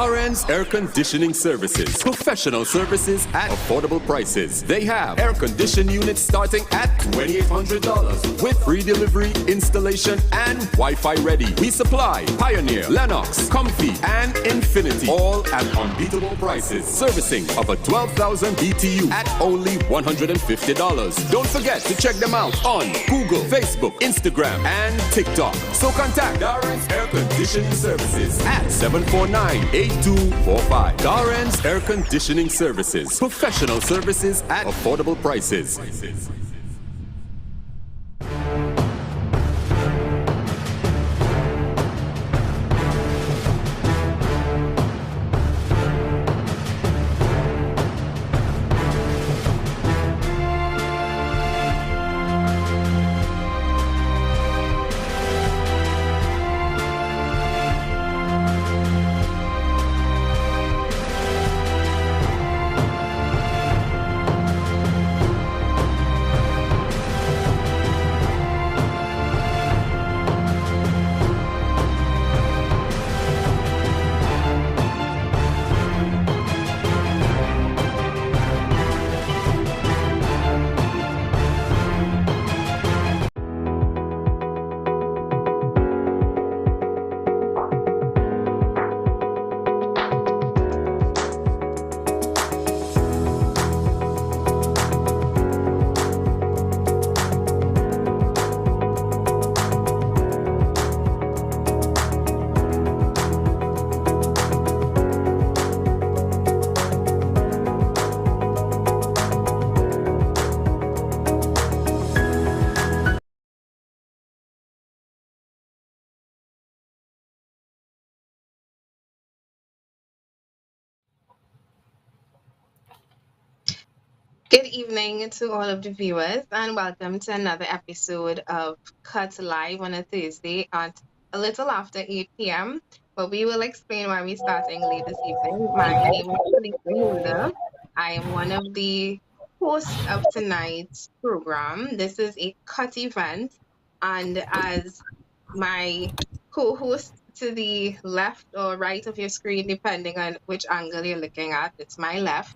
Darren's Air Conditioning Services. Professional services at affordable prices. They have air conditioning units starting at $2,800 with free delivery, installation, and Wi-Fi ready. We supply Pioneer, Lennox, Comfy, and Infinity, all at unbeatable prices. Servicing of a 12,000 BTU at only $150. Don't forget to check them out on Google, Facebook, Instagram, and TikTok. So contact Darren's Air Conditioning Services at 749-8245. Darren's Air Conditioning Services. Professional services at affordable prices. Good evening to all of the viewers, and welcome to another episode of CUTT Live on a Thursday at a little after 8 p.m. But we will explain why we're starting late this evening. My name is Felicia Hilda. I am one of the hosts of tonight's program. This is a CUTT event, and as my co-host to the left or right of your screen, depending on which angle you're looking at, it's my left.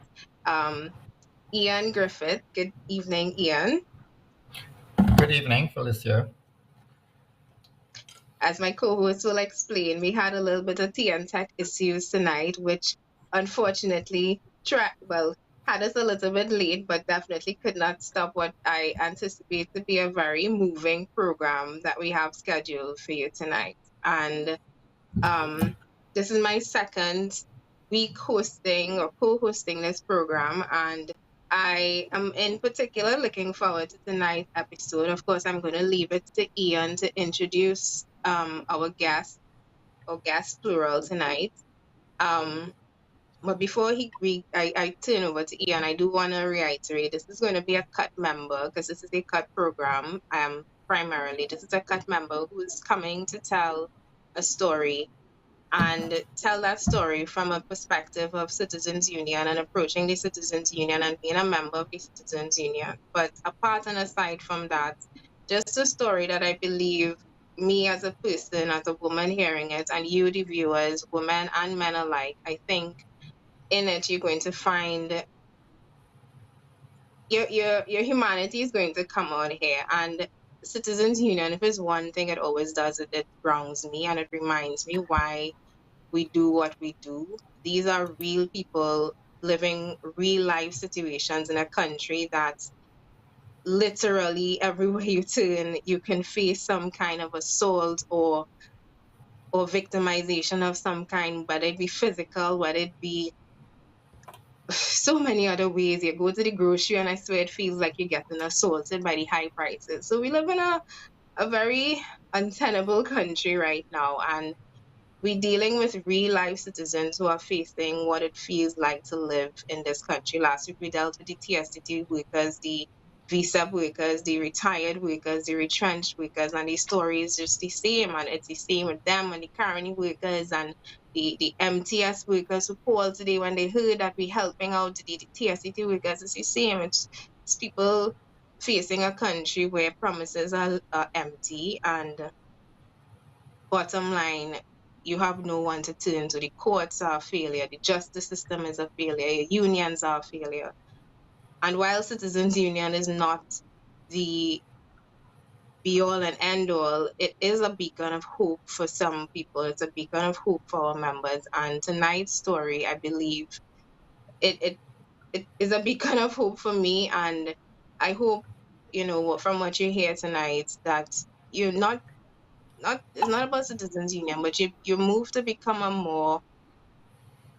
Ian Griffith. Good evening, Ian. Good evening, Felicia. As my co-host will explain, we had a little bit of TN Tech issues tonight, which unfortunately had us a little bit late, but definitely could not stop what I anticipate to be a very moving program that we have scheduled for you tonight. And this is my second week hosting or co-hosting this program, and I am in particular looking forward to tonight's episode. Of course, I'm going to leave it to Ian to introduce our guest, or guest plural, tonight. But before I turn over to Ian, I do want to reiterate, this is going to be a CUTT member, because this is a CUTT program. Primarily, this is a CUTT member who is coming to tell a story, and tell that story from a perspective of Citizens Union and approaching the Citizens Union and being a member of the Citizens Union. But apart and aside from that, just a story that I believe me as a person, as a woman hearing it, and you, the viewers, women and men alike, I think in it you're going to find your humanity is going to come out here. And Citizens Union, if it's one thing it always does, it grounds me and it reminds me why we do what we do. These are real people living real life situations in a country that's literally everywhere you turn, you can face some kind of assault or victimization of some kind, whether it be physical, whether it be so many other ways. You go to the grocery and I swear it feels like you're getting assaulted by the high prices. So we live in a very untenable country right now, and we're dealing with real life citizens who are facing what it feels like to live in this country. Last week we dealt with the TSTT workers, the visa workers, the retired workers, the retrenched workers, and the story is just the same, and it's the same with them and the carrying workers and the MTS workers who called today when they heard that we're helping out the TSTT workers. It's the same. It's people facing a country where promises are empty, and bottom line, you have no one to turn to. The courts are a failure. The justice system is a failure. Unions are a failure. And while Citizens Union is not the be all and end all, it is a beacon of hope for some people. It's a beacon of hope for our members. And tonight's story, I believe, it is a beacon of hope for me. And I hope, from what you hear tonight, that you're not it's not about Citizens Union, but you move to become a more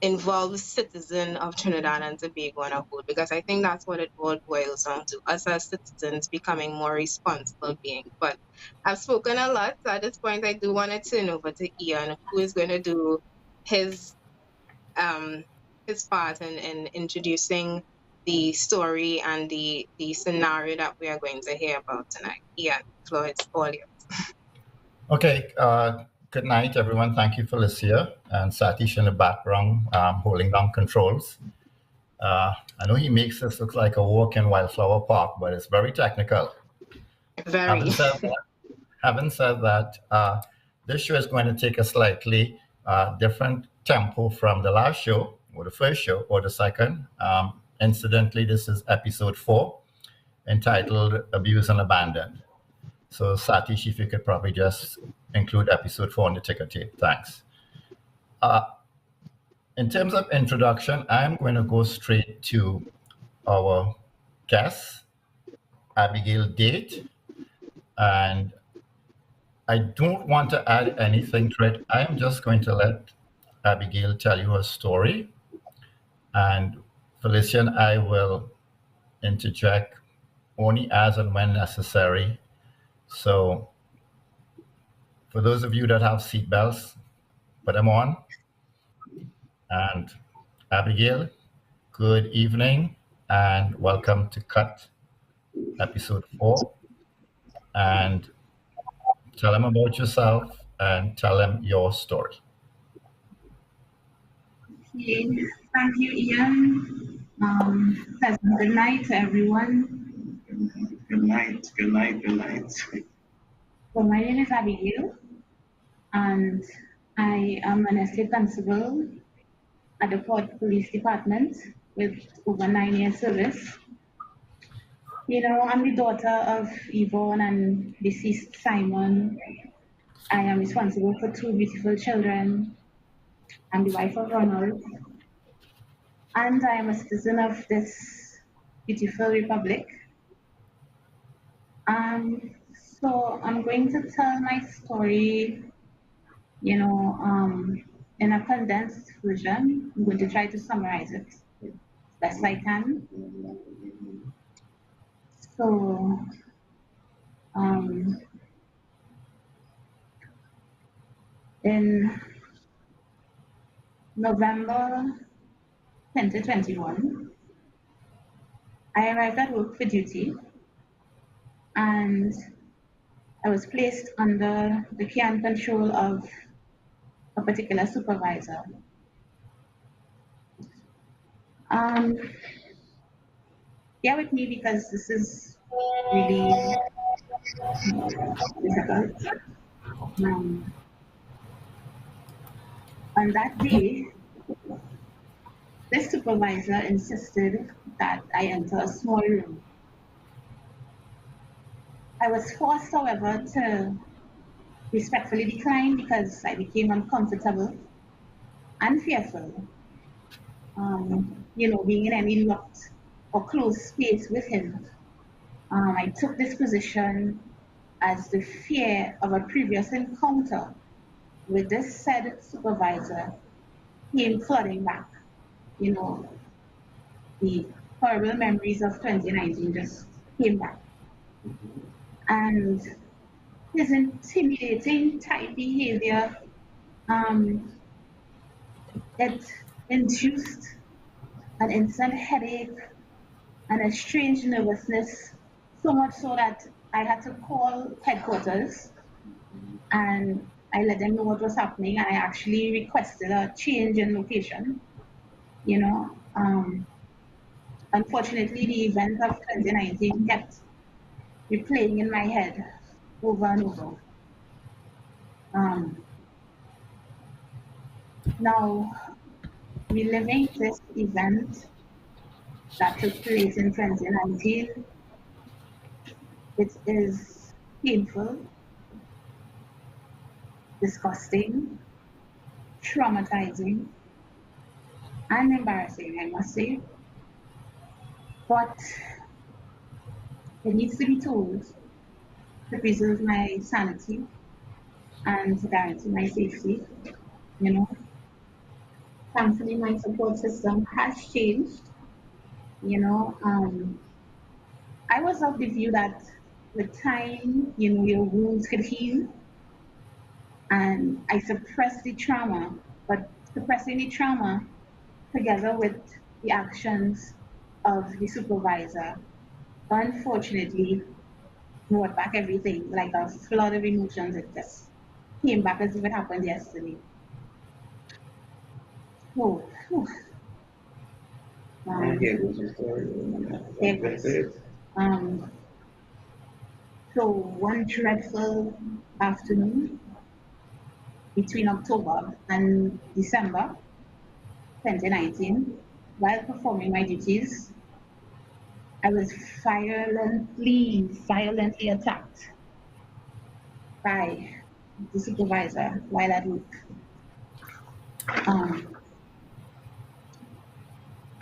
involved citizen of Trinidad and Tobago on a whole, because I think that's what it all boils down to, us as citizens becoming more responsible beings. But I've spoken a lot, so at this point I do want to turn over to Ian, who is going to do his um his part in introducing the story and the scenario that we are going to hear about tonight. Ian, floor is all yours. Okay, good night, everyone. Thank you, Felicia, and Satish in the background holding down controls. I know he makes this look like a walk in Wildflower Park, but it's very technical. Very. Having said that, this show is going to take a slightly different tempo from the last show, or the first show, or the second. Incidentally, this is episode 4, entitled Abuse and Abandon. So Satish, if you could probably just include episode 4 on the ticker tape. Thanks. In terms of introduction, I'm going to go straight to our guest, Abigail Date. And I don't want to add anything to it. I am just going to let Abigail tell you her story. And Felicia and I will interject only as and when necessary. So for those of you that have seatbelts, put them on. And Abigail, good evening and welcome to CUTT episode 4. And tell them about yourself and tell them your story. Okay, thank you, Ian. Pleasant good night to everyone. Good night. So my name is Abigail, and I am an estate constable at the Port Police Department with over 9 years service. I'm the daughter of Yvonne and deceased Simon. I am responsible for 2 beautiful children. I'm the wife of Ronald. And I am a citizen of this beautiful republic. So I'm going to tell my story, in a condensed version. I'm going to try to summarize it as best I can. So, in November 2021, I arrived at work for duty, and I was placed under the care and control of a particular supervisor. Bear with me because this is really difficult. On that day, this supervisor insisted that I enter a small room. I was forced, however, to respectfully decline because I became uncomfortable and fearful. Being in any locked or closed space with him. I took this position as the fear of a previous encounter with this said supervisor came flooding back. The horrible memories of 2019 just came back. And his intimidating type behavior, it induced an instant headache and a strange nervousness, so much so that I had to call headquarters and I let them know what was happening, and I actually requested a change in location. Unfortunately, the event of 2019 kept replaying in my head over and over. Now, reliving this event that took place in 2019, it is painful, disgusting, traumatizing, and embarrassing, I must say. But it needs to be told to preserve my sanity and to guarantee my safety. You know, thankfully, my support system has changed. You know, I was of the view that with time, your wounds could heal, and I suppressed the trauma. But suppressing the trauma together with the actions of the supervisor, unfortunately, brought back everything like a flood of emotions. It just came back as if it happened yesterday. Oh, whew. Here goes the story. There goes. Um, so one dreadful afternoon between October and December 2019, while performing my duties, I was violently attacked by the supervisor while at work. Um,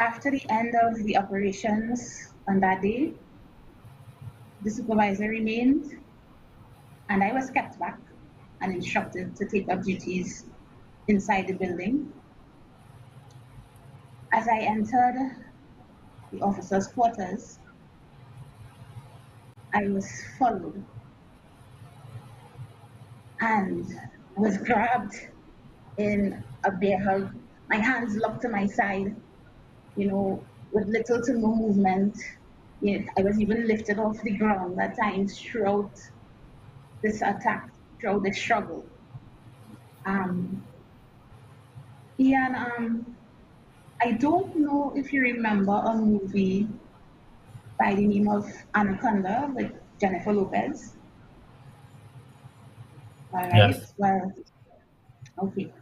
After the end of the operations on that day, the supervisor remained, and I was kept back and instructed to take up duties inside the building. As I entered the officers' quarters, I was followed and was grabbed in a bear hug, my hands locked to my side, with little to no movement. I was even lifted off the ground at times throughout this attack, throughout the struggle. Um, Ian, I don't know if you remember a movie by the name of Anaconda with Jennifer Lopez. All right. Yes. Well, okay.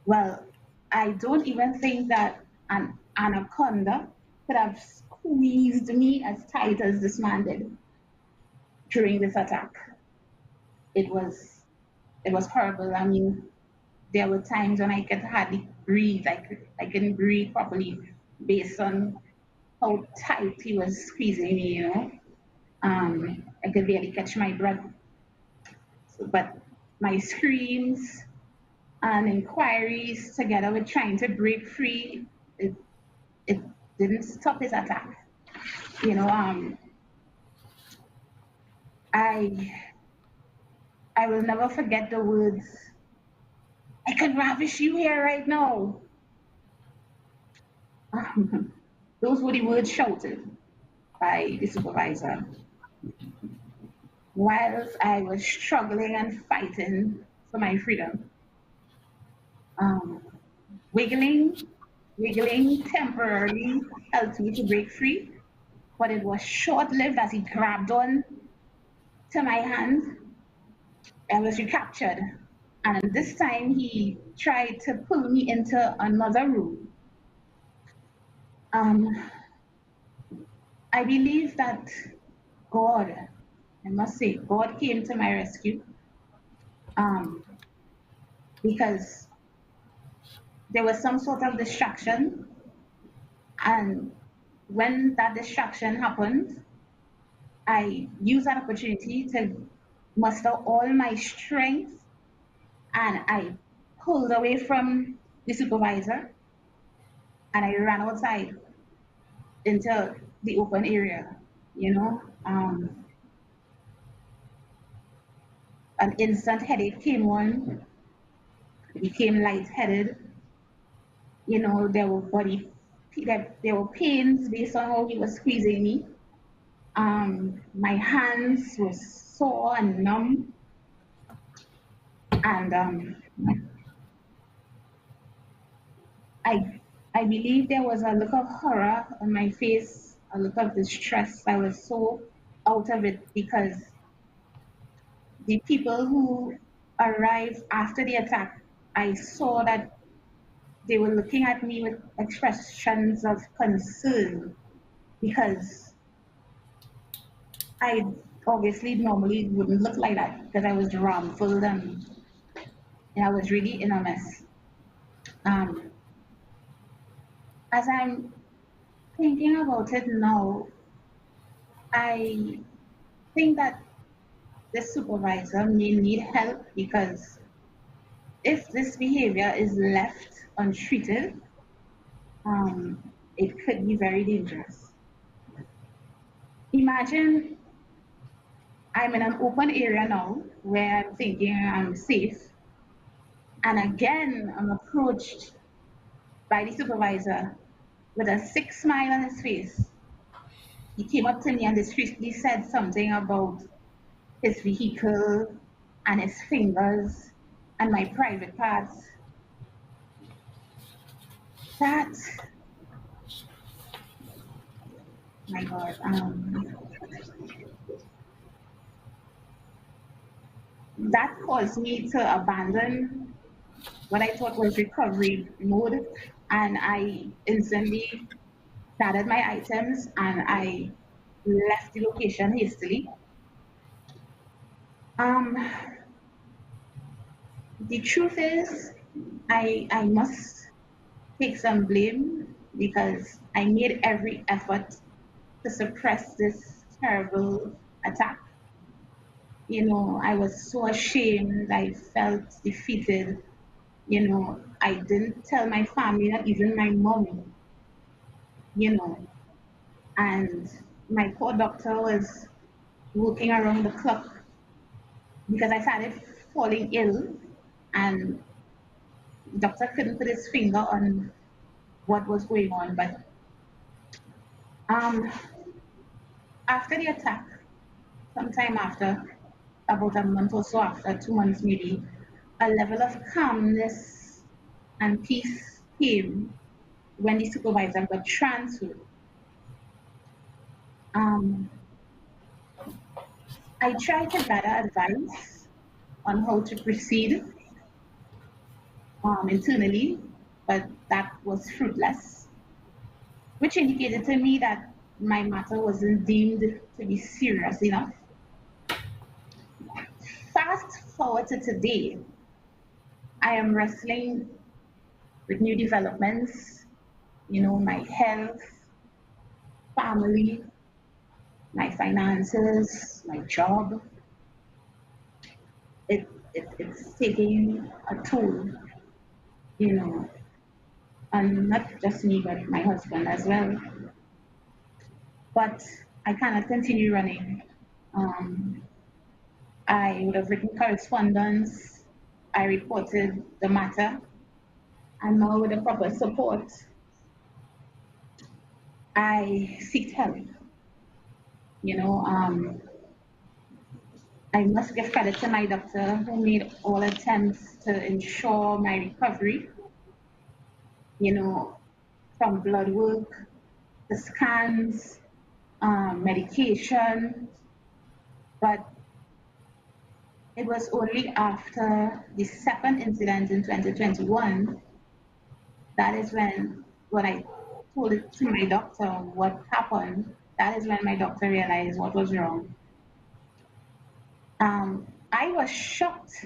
Well, I don't even think that an anaconda could have squeezed me as tight as this man did during this attack. It was it was horrible. I mean, there were times when I could hardly breathe. I couldn't breathe properly based on how tight he was squeezing me. I could barely catch my breath. But my screams and inquiries together with trying to break free, it didn't stop his attack. You know, um, I I will never forget the words. I can ravish you here right now. Those were the words shouted by the supervisor whilst I was struggling and fighting for my freedom. Um, wiggling, wiggling temporarily helped me to break free, but it was short lived as he grabbed on to my hand. I was recaptured. And this time he tried to pull me into another room. Um, I believe that God, I must say, God came to my rescue um, because there was some sort of distraction. And when that distraction happened, I used that opportunity to muster all my strength and I pulled away from the supervisor and I ran outside into the open area. You know, an instant headache came on, became lightheaded. There were there were pains based on how he was squeezing me. My hands were sore and numb, and I I believe there was a look of horror on my face, a look of distress. I was so out of it because the people who arrived after the attack, I saw that they were looking at me with expressions of concern because I obviously normally wouldn't look like that because I was rumpled and I was really in a mess. Um, as I'm thinking about it now, I think that the supervisor may need help because if this behavior is left untreated, it could be very dangerous. Imagine I'm in an open area now where I'm thinking I'm safe, and again I'm approached by the supervisor with a sick smile on his face. He came up to me and discreetly said something about his vehicle and his fingers and my private parts. That, my God, that caused me to abandon what I thought was recovery mode, and I instantly gathered my items and I left the location hastily. Um, the truth is, I must take some blame because I made every effort to suppress this terrible attack. You know, I was so ashamed, I felt defeated. You know, I didn't tell my family, not even my mom, you know, and my poor doctor was working around the clock because I started falling ill and the doctor couldn't put his finger on what was going on. But um, after the attack, sometime after, about a month or so after, 2 months maybe, a level of calmness and peace came when the supervisor got transferred. Um, I tried to gather advice on how to proceed internally, but that was fruitless, which indicated to me that my matter wasn't deemed to be serious enough. Fast forward to today, I am wrestling with new developments, you know, my health, family, my finances, my job. It's taking a toll, you know, and not just me, but my husband as well. But I cannot continue running. Um, I would have written correspondence. I reported the matter, and now with the proper support, I seek help. You know, I must give credit to my doctor who made all attempts to ensure my recovery. You know, from blood work, the scans, medication, but it was only after the second incident in 2021 that is when I told it to my doctor what happened. That is when my doctor realized what was wrong. I was shocked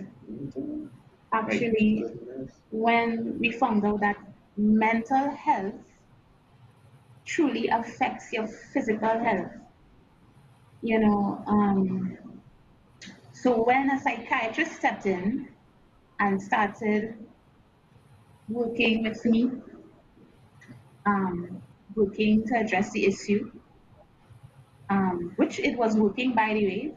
actually when we found out that mental health truly affects your physical health. You know, so when a psychiatrist stepped in and started working with me, um, working to address the issue, which it was working by the way.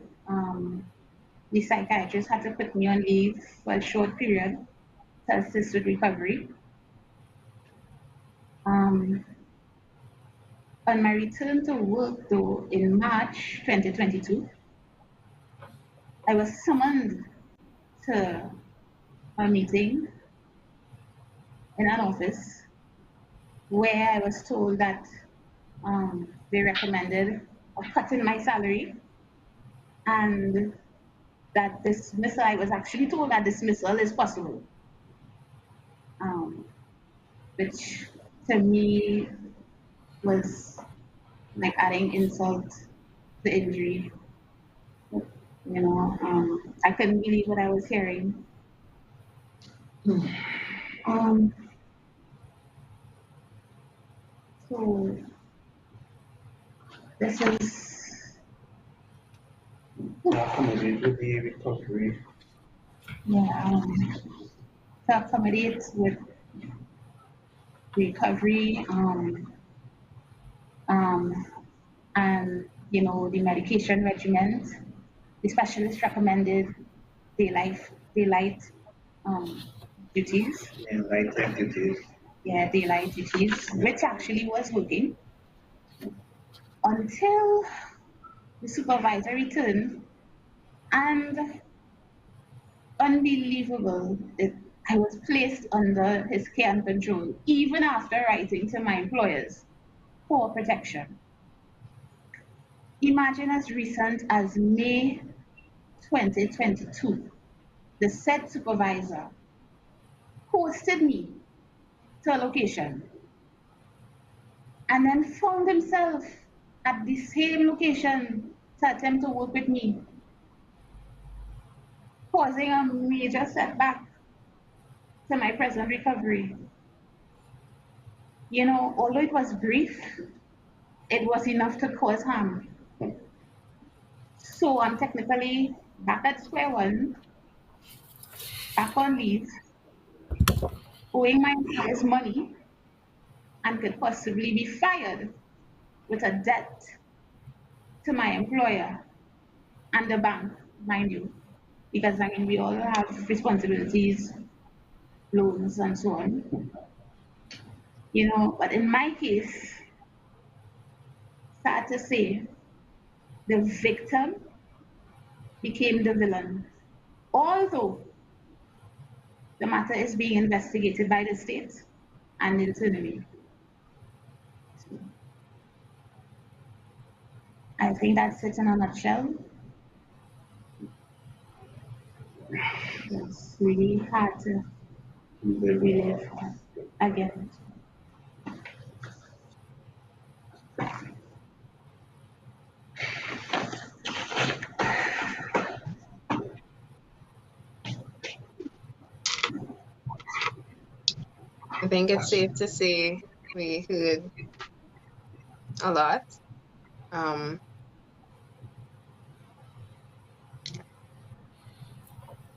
The psychiatrist had to put me on leave for a short period to assist with recovery. Um, on my return to work though in March 2022, I was summoned to a meeting in an office where I was told that they recommended a cut in my salary and that dismissal, I was actually told that dismissal is possible. Um, which to me was like adding insult to injury. I couldn't believe what I was hearing. Um, so this is accommodate with the recovery. To accommodate with recovery, um, and the medication regimen. The specialist recommended daylight um, duties. Yeah, light activities. Yeah, daylight duties, which actually was working until the supervisor returned, and unbelievable, I was placed under his care and control even after writing to my employers for protection. Imagine as recent as May 2022, the said supervisor posted me to a location and then found himself at the same location to attempt to work with me, causing a major setback to my present recovery. Although it was brief, it was enough to cause harm. So I'm technically back at square one, back on leave, owing my employers money, and could possibly be fired with a debt to my employer and the bank, mind you, because I mean we all have responsibilities, loans, and so on. But in my case, sad to say, the victim became the villain. Although the matter is being investigated by the state and internally. I think that's it in a nutshell. It's really hard to relive again. I think it's safe to say we heard a lot. Um,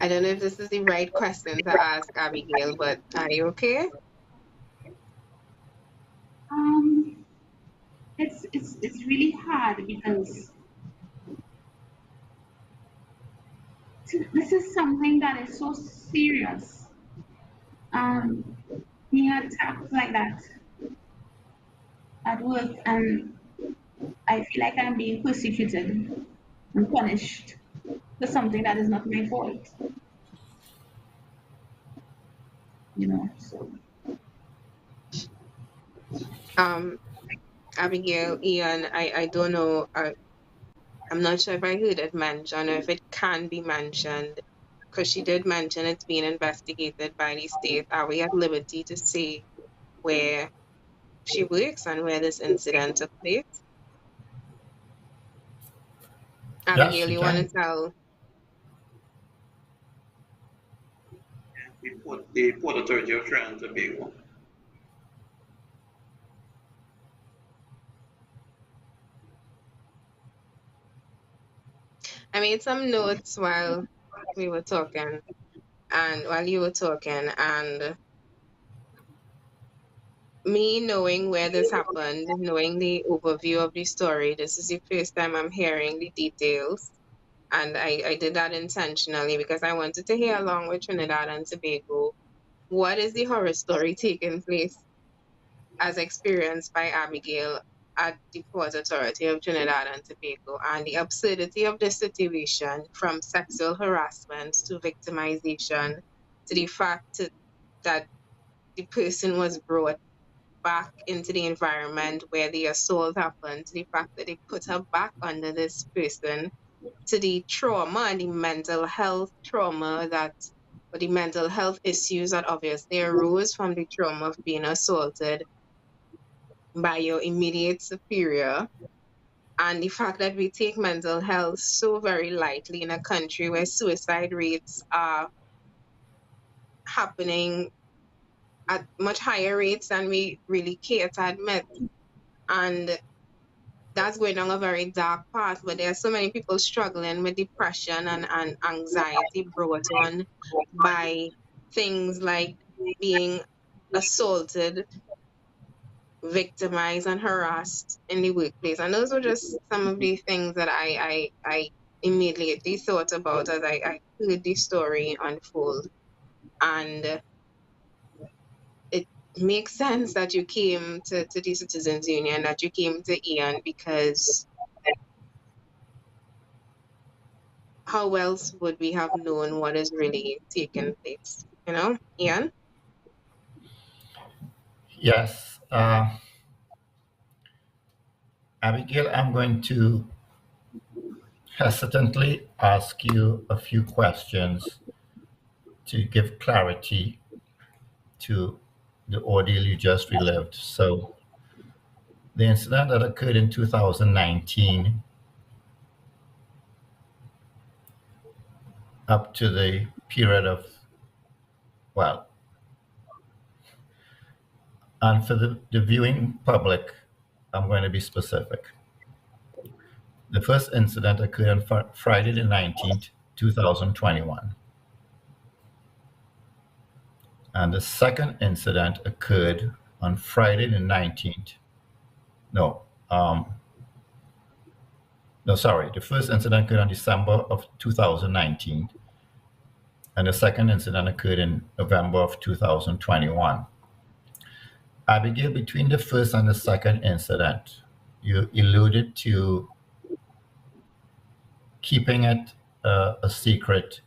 I don't know if this is the right question to ask Abigail, but are you okay? Um, it's really hard because this is something that is so serious. Um, Being attacked like that at work, and I feel like I'm being persecuted and punished for something that is not my fault. So Um, Abigail, Ian, I don't know. I'm not sure if I heard it mentioned or if it can be mentioned, because she did mention it's being investigated by the state. Are we at liberty to say where she works and where this incident took place? Yes, Abigail, you you want to can. tell? The Port Authority of Trinidad and Tobago. I made some notes while we were talking and while you were talking, and me knowing where this happened, knowing the overview of the story, this is the first time I'm hearing the details. And I did that intentionally because I wanted to hear along with Trinidad and Tobago what is the horror story taking place as experienced by Abigail at the Port Authority of Trinidad and Tobago, and the absurdity of the situation from sexual harassment to victimization to the fact that the person was brought back into the environment where the assault happened, to the fact that they put her back under this person, to the trauma and the mental health trauma that but the mental health issues that obviously arose from the trauma of being assaulted by your immediate superior, and the fact that we take mental health so very lightly in a country where suicide rates are happening at much higher rates than we really care to admit. And that's going down a very dark path, but there are so many people struggling with depression and anxiety brought on by things like being assaulted, victimized, and harassed in the workplace. And those were just some of the things that I immediately thought about as I heard the story unfold. And it makes sense that you came to the Citizens Union, that you came to Ian, because how else would we have known what is really taking place? You know, Ian? Yes. Abigail, I'm going to hesitantly ask you a few questions to give clarity to the ordeal you just relived. So, the incident that occurred in 2019 up to the period of, well, and for the viewing public, I'm going to be specific. The first incident occurred on Friday the 19th, 2021. And the second incident occurred on Friday the 19th. No, no, sorry. The first incident occurred on December of 2019, and the second incident occurred in November of 2021. Abigail, between the first and the second incident, you alluded to keeping it a secret,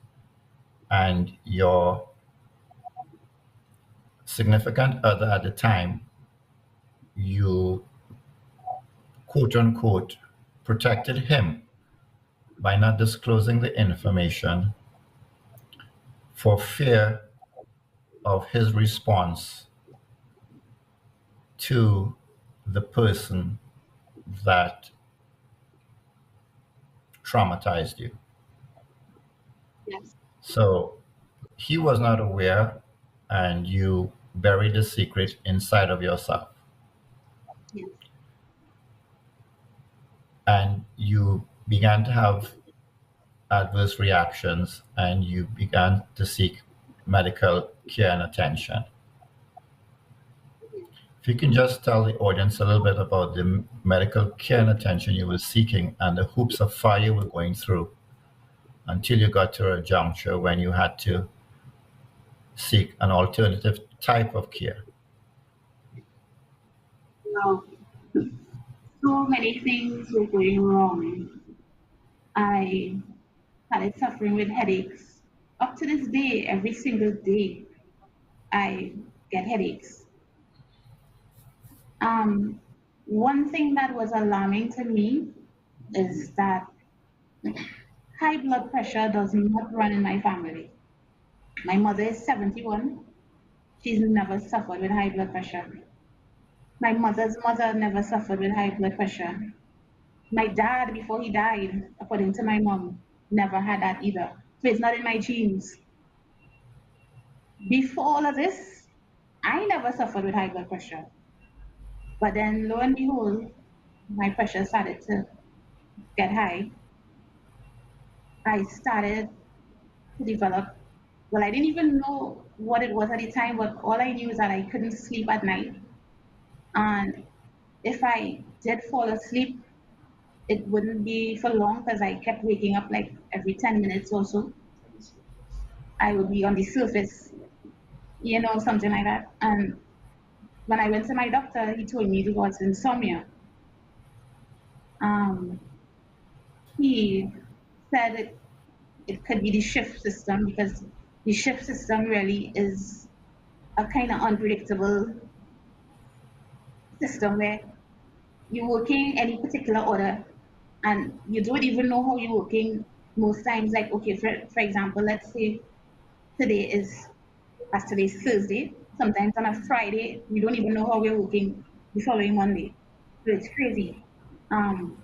and your significant other at the time, you quote unquote protected him by not disclosing the information for fear of his response to the person that traumatized you. Yes. So he was not aware, and you buried the secret inside of yourself. Yes. And you began to have adverse reactions, and you began to seek medical care and attention. If you can just tell the audience a little bit about the medical care and attention you were seeking and the hoops of fire you were going through until you got to a juncture when you had to seek an alternative type of care. Well, so many things were going wrong. I started suffering with headaches. Up to this day, every single day, I get headaches. One thing that was alarming to me is that high blood pressure does not run in my family. My mother is 71. She's never suffered with high blood pressure. My mother's mother never suffered with high blood pressure. My dad, before he died, according to my mom, never had that either. So it's not in my genes. Before all of this, I never suffered with high blood pressure. But then lo and behold, my pressure started to get high. I started to develop, well, I didn't even know what it was at the time, but all I knew is that I couldn't sleep at night. And if I did fall asleep, it wouldn't be for long because I kept waking up like every 10 minutes or so. I would be on the surface, something like that. And when I went to my doctor, he told me it was insomnia. He said it could be the shift system, because the shift system really is a kind of unpredictable system where you're working any particular order and you don't even know how you're working most times. Like, okay, for example, let's say today's Thursday. Sometimes on a Friday, we don't even know how we're working the following Monday. So it's crazy. Um,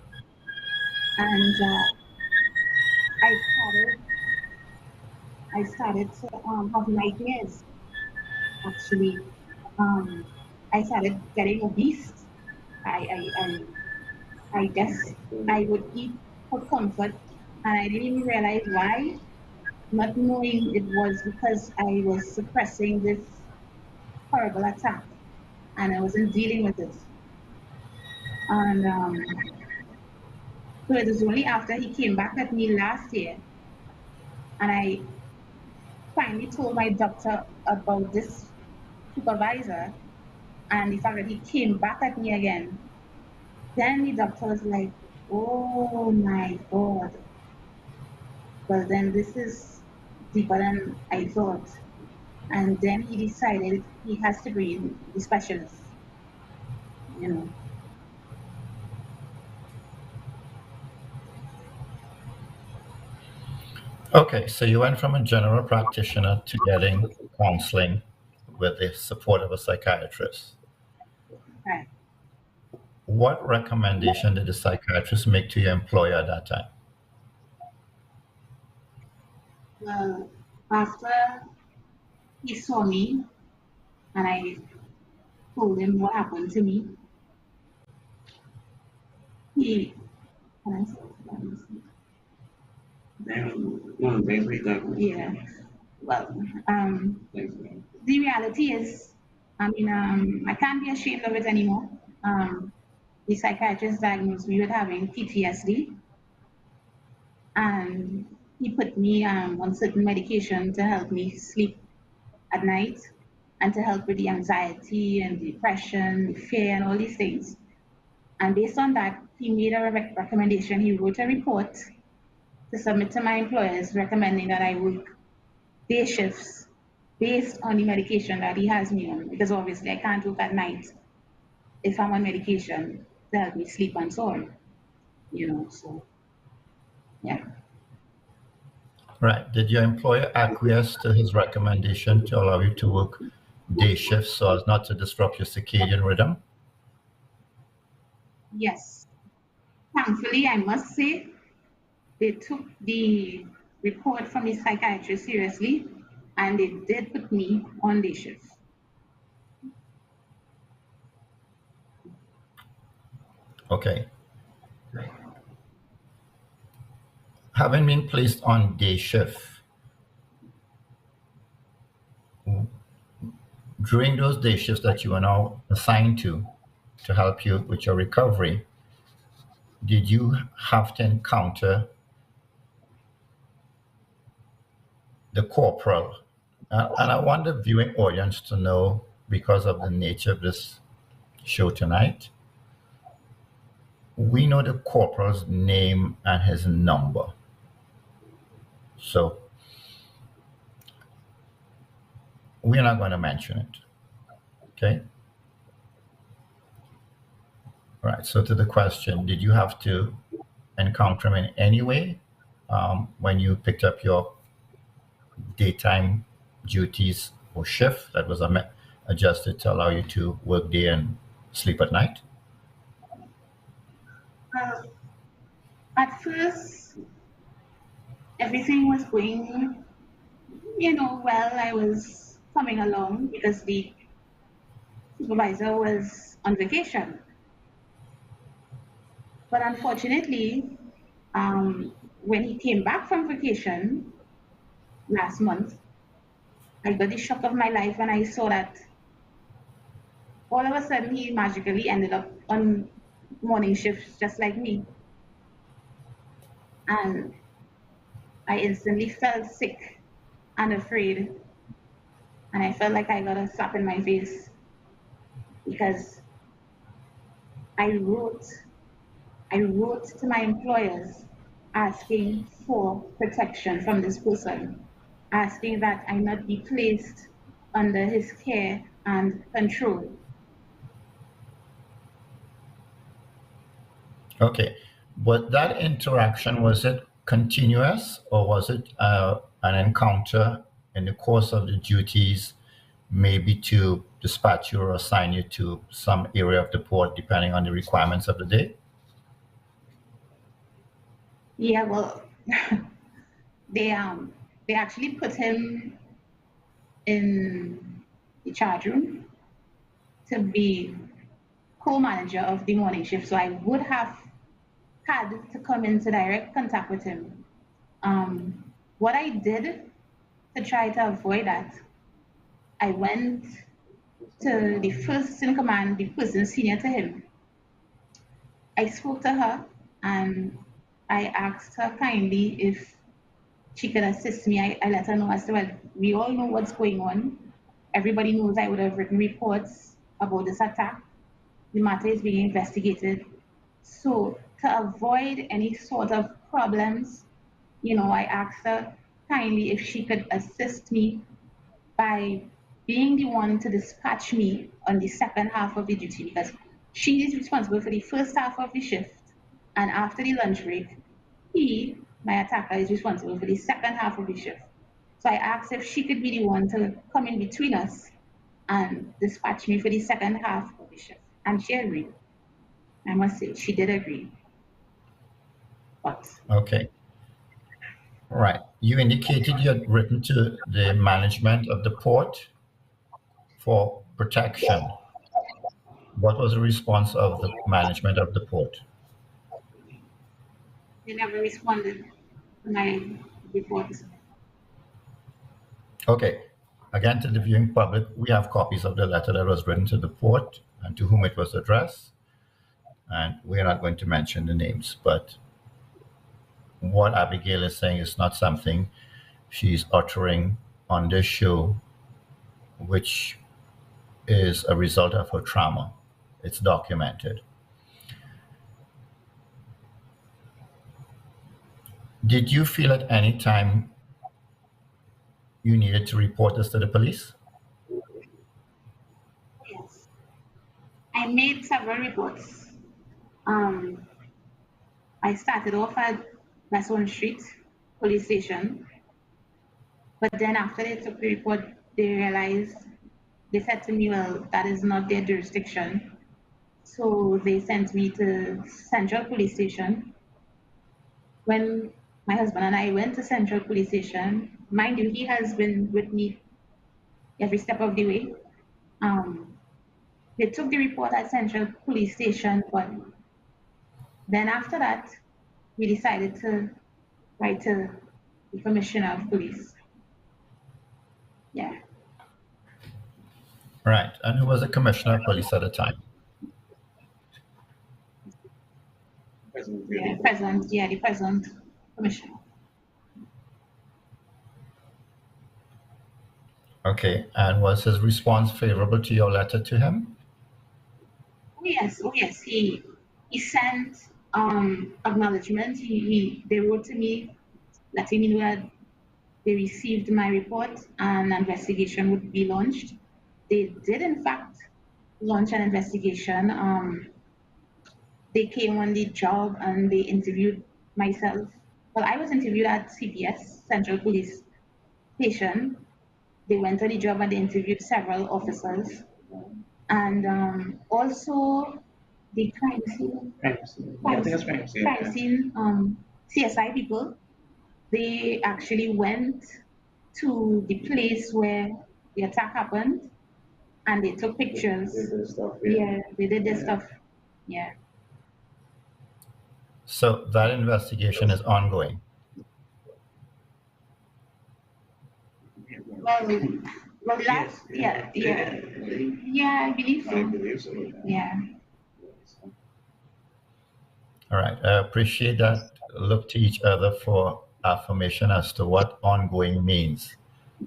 and I started to have nightmares. Actually, um, I started getting obese. I, I, I guess I would eat for comfort, and I didn't even realize why. Not knowing it was because I was suppressing this horrible attack, and I wasn't dealing with it. And so it was only after he came back at me last year, and I finally told my doctor about this supervisor and the fact that he came back at me again. Then the doctor was like, "Oh my God. Well, then this is deeper than I thought." And then he decided he has to bring the specialist, you know. Okay, so you went from a general practitioner to getting counseling with the support of a psychiatrist. Right. What recommendation did the psychiatrist make to your employer at that time? Well, after he saw me and I told him what happened to me, he, can I say, let me see. No, thanks for that. Yeah. Well, Thanks. the reality is, I can't be ashamed of it anymore. The psychiatrist diagnosed me with having PTSD, and he put me on certain medication to help me sleep at night and to help with the anxiety and depression, the fear, and all these things. And based on that, he made a recommendation. He wrote a report to submit to my employers recommending that I work day shifts based on the medication that he has me on, because obviously I can't work at night if I'm on medication to help me sleep and so on, so yeah. Right. Did your employer acquiesce to his recommendation to allow you to work day shifts so as not to disrupt your circadian rhythm? Yes. Thankfully, I must say they took the report from the psychiatrist seriously and they did put me on day shift. Okay. Having been placed on day shift, during those day shifts that you are now assigned to help you with your recovery, did you have to encounter the corporal? And I want the viewing audience to know, because of the nature of this show tonight, we know the corporal's name and his number. So we're not going to mention it. Okay? All right. So to the question, did you have to encounter him in any way when you picked up your daytime duties or shift that was adjusted to allow you to work day and sleep at night? Uh, at first, everything was going, well. I was coming along because the supervisor was on vacation. But unfortunately, when he came back from vacation last month, I got the shock of my life when I saw that all of a sudden he magically ended up on morning shifts just like me. And I instantly felt sick and afraid. And I felt like I got a slap in my face because I wrote I wrote to my employers asking for protection from this person, asking that I not be placed under his care and control. Okay. But that interaction, was it continuous or was it an encounter in the course of the duties, maybe to dispatch you or assign you to some area of the port, depending on the requirements of the day? Yeah, well, they actually put him in the charge room to be co-manager of the morning shift. So I would have had to come into direct contact with him. What I did to try to avoid that, I went to the first in command, the person senior to him. I spoke to her and I asked her kindly if she could assist me. I let her know. I said, well, we all know what's going on. Everybody knows I would have written reports about this attack. The matter is being investigated. So to avoid any sort of problems, I asked her kindly if she could assist me by being the one to dispatch me on the second half of the duty because she is responsible for the first half of the shift. And after the lunch break, my attacker, is responsible for the second half of the shift. So I asked if she could be the one to come in between us and dispatch me for the second half of the shift. And she agreed. I must say, she did agree. But Okay. Right. You indicated you had written to the management of the port for protection. What was the response of the management of the port? they never responded to my reports. Okay. Again, to the viewing public, we have copies of the letter that was written to the port and to whom it was addressed. And we're not going to mention the names, but what Abigail is saying is not something she's uttering on this show, which is a result of her trauma. It's documented. Did you feel at any time you needed to report this to the police? Yes. I made several reports. Um, I started off at Westbourne Street Police Station, but then after they took the report, they said to me, well, that is not their jurisdiction. So they sent me to Central Police Station. When my husband and I went to Central Police Station, mind you, he has been with me every step of the way. Um, they took the report at Central Police Station, but then after that, we decided to write to the Commissioner of Police. Yeah. Right. And who was the commissioner of police at the time? The present commissioner. Okay. And was his response favorable to your letter to him? Oh yes. He sent acknowledgement. They wrote to me letting me know that they received my report and an investigation would be launched. They did in fact launch an investigation. They came on the job and they interviewed myself. Well, I was interviewed at CPS, Central Police Station. They went on the job and they interviewed several officers. And also the crime scene, crime scene CSI people, they actually went to the place where the attack happened and they took pictures. They did this stuff. Yeah. So that investigation is ongoing. Well, last, yeah, I believe so. Yeah. All right. I appreciate that. Look to each other for affirmation as to what ongoing means.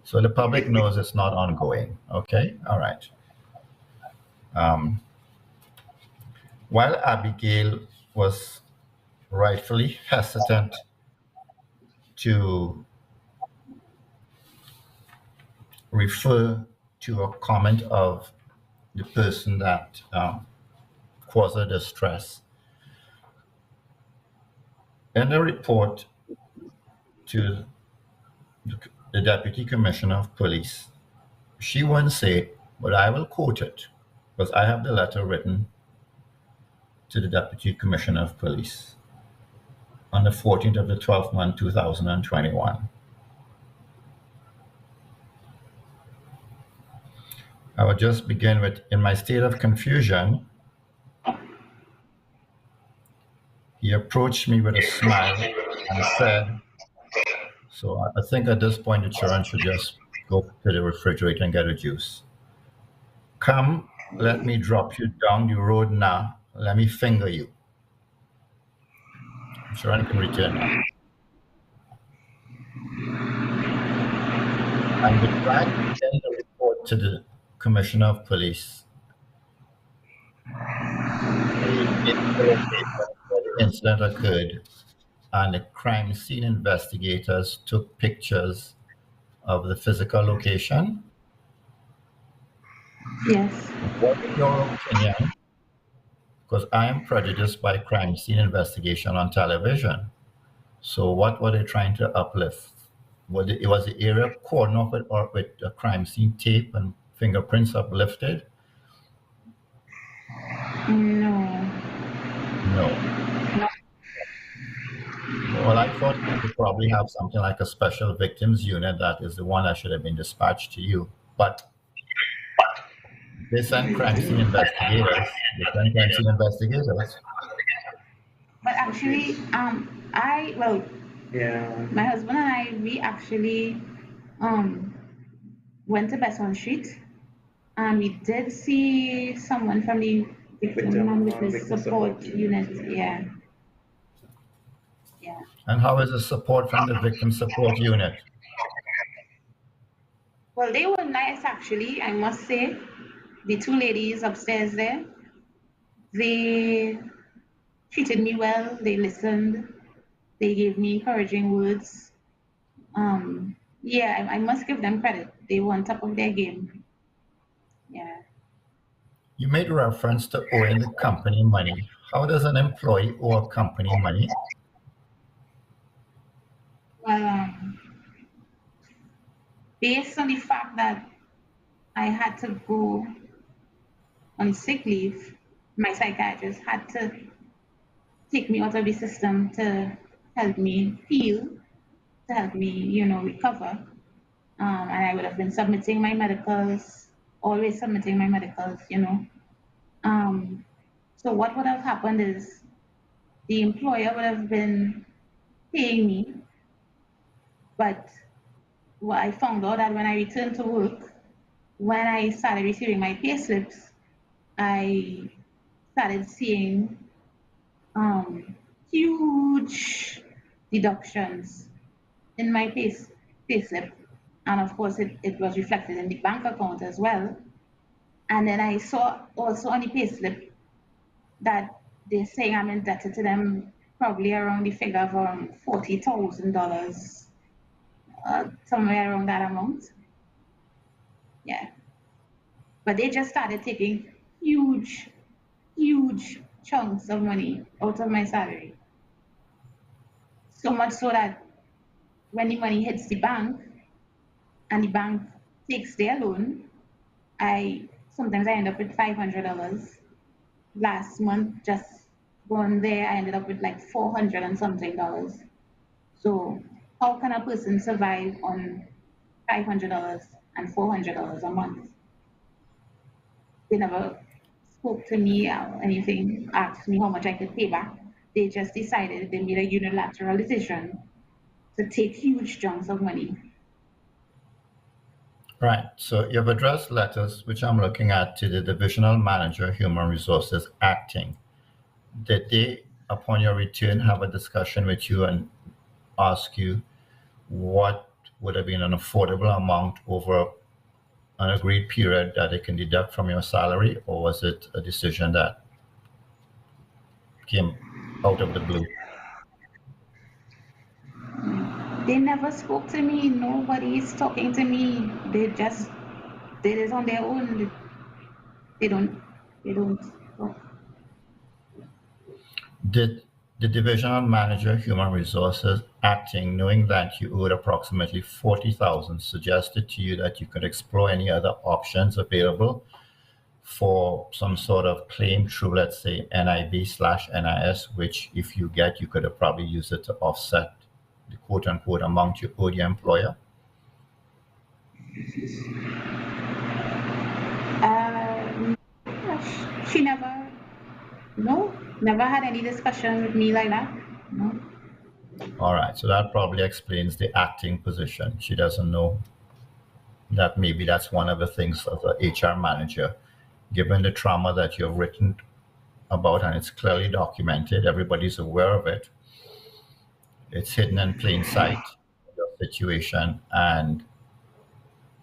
So the public knows it's not ongoing. Okay. All right. While Abigail was rightfully hesitant to refer to a comment of the person that caused her distress, in the report to the Deputy Commissioner of Police. She won't say, but I will quote it because I have the letter written to the Deputy Commissioner of Police on the 14th of the 12th month, 2021. I will just begin with, in my state of confusion, he approached me with a smile and said, so I think at this point the children should just go to the refrigerator and get a juice. Come, let me drop you down the road now. Let me finger you. Children can return now. I would like to send a report to the Commissioner of Police. The incident occurred, and the crime scene investigators took pictures of the physical location. Yes. What is your opinion? Because I am prejudiced by crime scene investigation on television. So what were they trying to uplift? Was the area cordoned off with a crime scene tape and fingerprints uplifted? No. No. Well, I thought you would probably have something like a special victims unit that is the one that should have been dispatched to you. But they sent crime scene investigators. But actually, Yeah. my husband and I, we actually went to Besson Street, and we did see someone from the victim and witness support unit. Yeah. Yeah. And how is the support from the victim support unit? Well, they were nice, actually, I must say. The two ladies upstairs there, they treated me well. They listened. They gave me encouraging words. Yeah, I must give them credit. They were on top of their game. Yeah. You made reference to owing the company money. How does an employee owe a company money? Well, based on the fact that I had to go on sick leave, my psychiatrist had to take me out of the system to help me heal, to help me, recover. And I would have been submitting my medicals, always submitting my medicals. So what would have happened is the employer would have been paying me, but what I found out that when I returned to work, when I started receiving my pay slips, I started seeing huge deductions in my pay slip. And of course, it was reflected in the bank account as well. And then I saw also on the pay slip that they're saying I'm indebted to them probably around the figure of $40,000, somewhere around that amount. Yeah. But they just started taking huge, huge chunks of money out of my salary. So much so that when the money hits the bank and the bank takes their loan, sometimes I end up with $500. Last month, just going there, I ended up with like $400 and something. So how can a person survive on $500 and $400 a month? They never spoke to me or anything, asked me how much I could pay back. They just decided, they made a unilateral decision to take huge chunks of money. Right. So you've addressed letters, which I'm looking at, to the Divisional Manager, Human Resources, acting. Did they, upon your return, have a discussion with you and ask you what would have been an affordable amount over an agreed period that they can deduct from your salary, or was it a decision that came out of the blue? They never spoke to me. Nobody is talking to me. They just did it on their own. They don't talk. Did the divisional manager, human resources, acting, knowing that you owed approximately 40,000, suggested to you that you could explore any other options available for some sort of claim through, let's say, NIB/NIS, which if you get, you could have probably used it to offset the quote unquote amount you owed your employer? She never had any discussion with me like that. No. All right, so that probably explains the acting position. She doesn't know that maybe that's one of the things as a HR manager, given the trauma that you've written about and it's clearly documented, everybody's aware of it. It's hidden in plain sight, your situation, and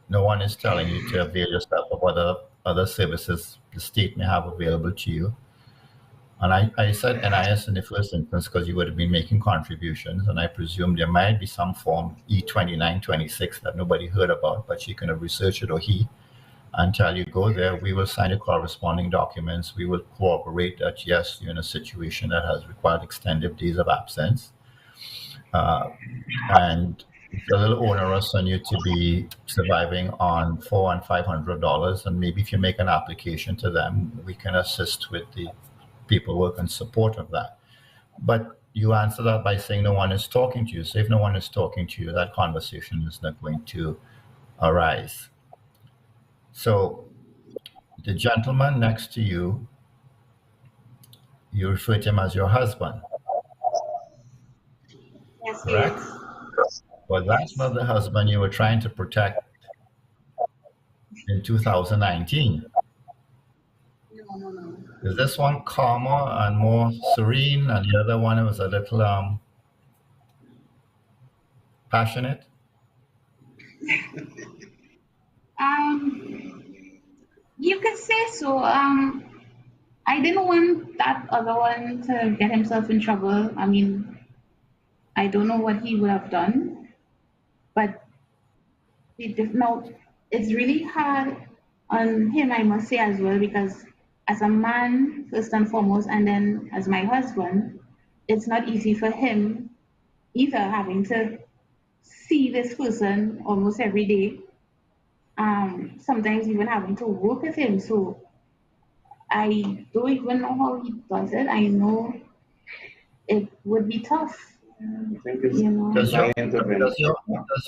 no one is telling you to avail yourself of other services the state may have available to you. And I said NIS in the first instance because you would have been making contributions, and I presume there might be some form E2926 that nobody heard about, but she can have researched it, or he, until you go there. We will sign the corresponding documents. We will corroborate that, yes, you're in a situation that has required extended days of absence. And it's a little onerous on you to be surviving on $400 and $500. And maybe if you make an application to them, we can assist with the paperwork and support of that. But you answer that by saying no one is talking to you. So if no one is talking to you, that conversation is not going to arise. So the gentleman next to you, you refer to him as your husband. Yes, Correct? yes. But that's not the husband you were trying to protect in 2019. No. Is this one calmer and more serene, and the other one was a little passionate? You could say so. I didn't want that other one to get himself in trouble. I mean, I don't know what he would have done, but now it's really hard on him, I must say as well, because as a man, first and foremost, and then as my husband, it's not easy for him either, having to see this person almost every day. Sometimes even having to work with him. So I don't even know how he does it. I know it would be tough. I think it's You know. Does my intervention.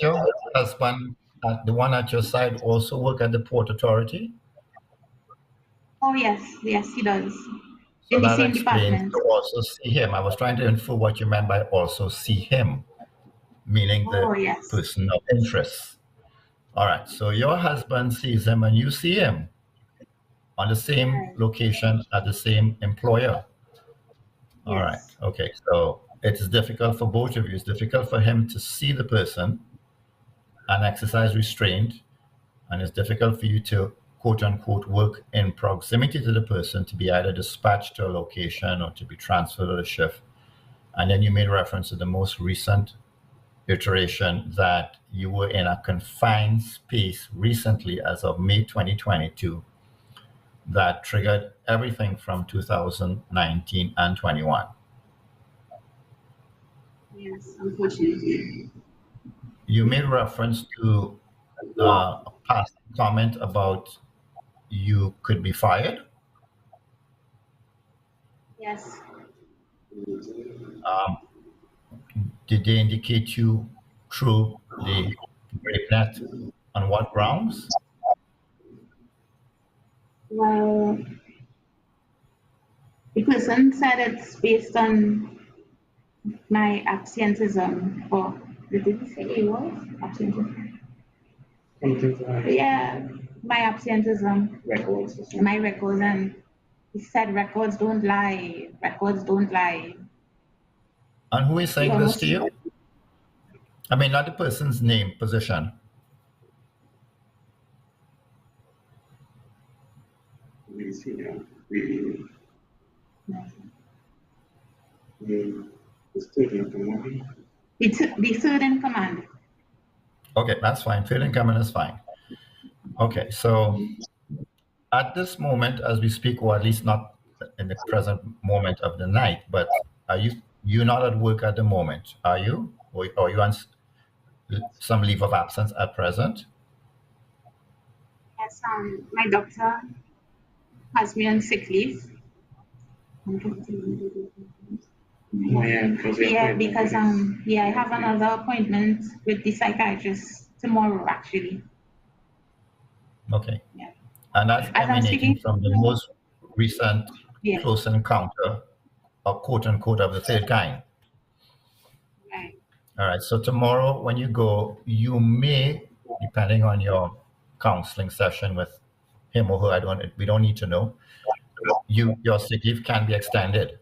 your husband, the one at your side, also work at the Port Authority? Oh yes, he does. So In the that same explains department. to also see him. I was trying to infer what you meant by also see him, meaning the Oh yes. person of interest. All right, so your husband sees him and you see him on the same Right. location at the same employer. All right, Yes. okay, so it's difficult for both of you. It's difficult for him to see the person and exercise restraint, and it's difficult for you to quote unquote work in proximity to the person, to be either dispatched to a location or to be transferred to the shift. And then you made reference to the most recent iteration that you were in a confined space recently as of May 2022 that triggered everything from 2019 and 21. Yes, unfortunately. You made reference to a past comment about you could be fired. Yes. Did they indicate you through the rape net on what grounds? Well, the person said it's based on my absenteeism for, did he say it was absenteeism? Something to add. Yeah, my absenteeism, Records. my records, and he said records don't lie, records don't lie. And who is saying this to you? I mean, not the person's name, position. We see now. We the student command. The third in command. Okay, that's fine. Feeling coming is fine. Okay, so at this moment, as we speak, or at least not in the present moment of the night, but are you you're not at work at the moment, are you? Or are you on some leave of absence at present? Yes, my doctor has me on sick leave. Oh, yeah, because Yeah, because I have another appointment with the psychiatrist tomorrow actually. Okay. Yeah. And that's As I'm emanating speaking, from the most recent yeah, close encounter, or quote unquote, of the third kind. right. All right. So tomorrow, when you go, you may, depending on your counseling session with him or her, we don't need to know. Your sick leave can be extended.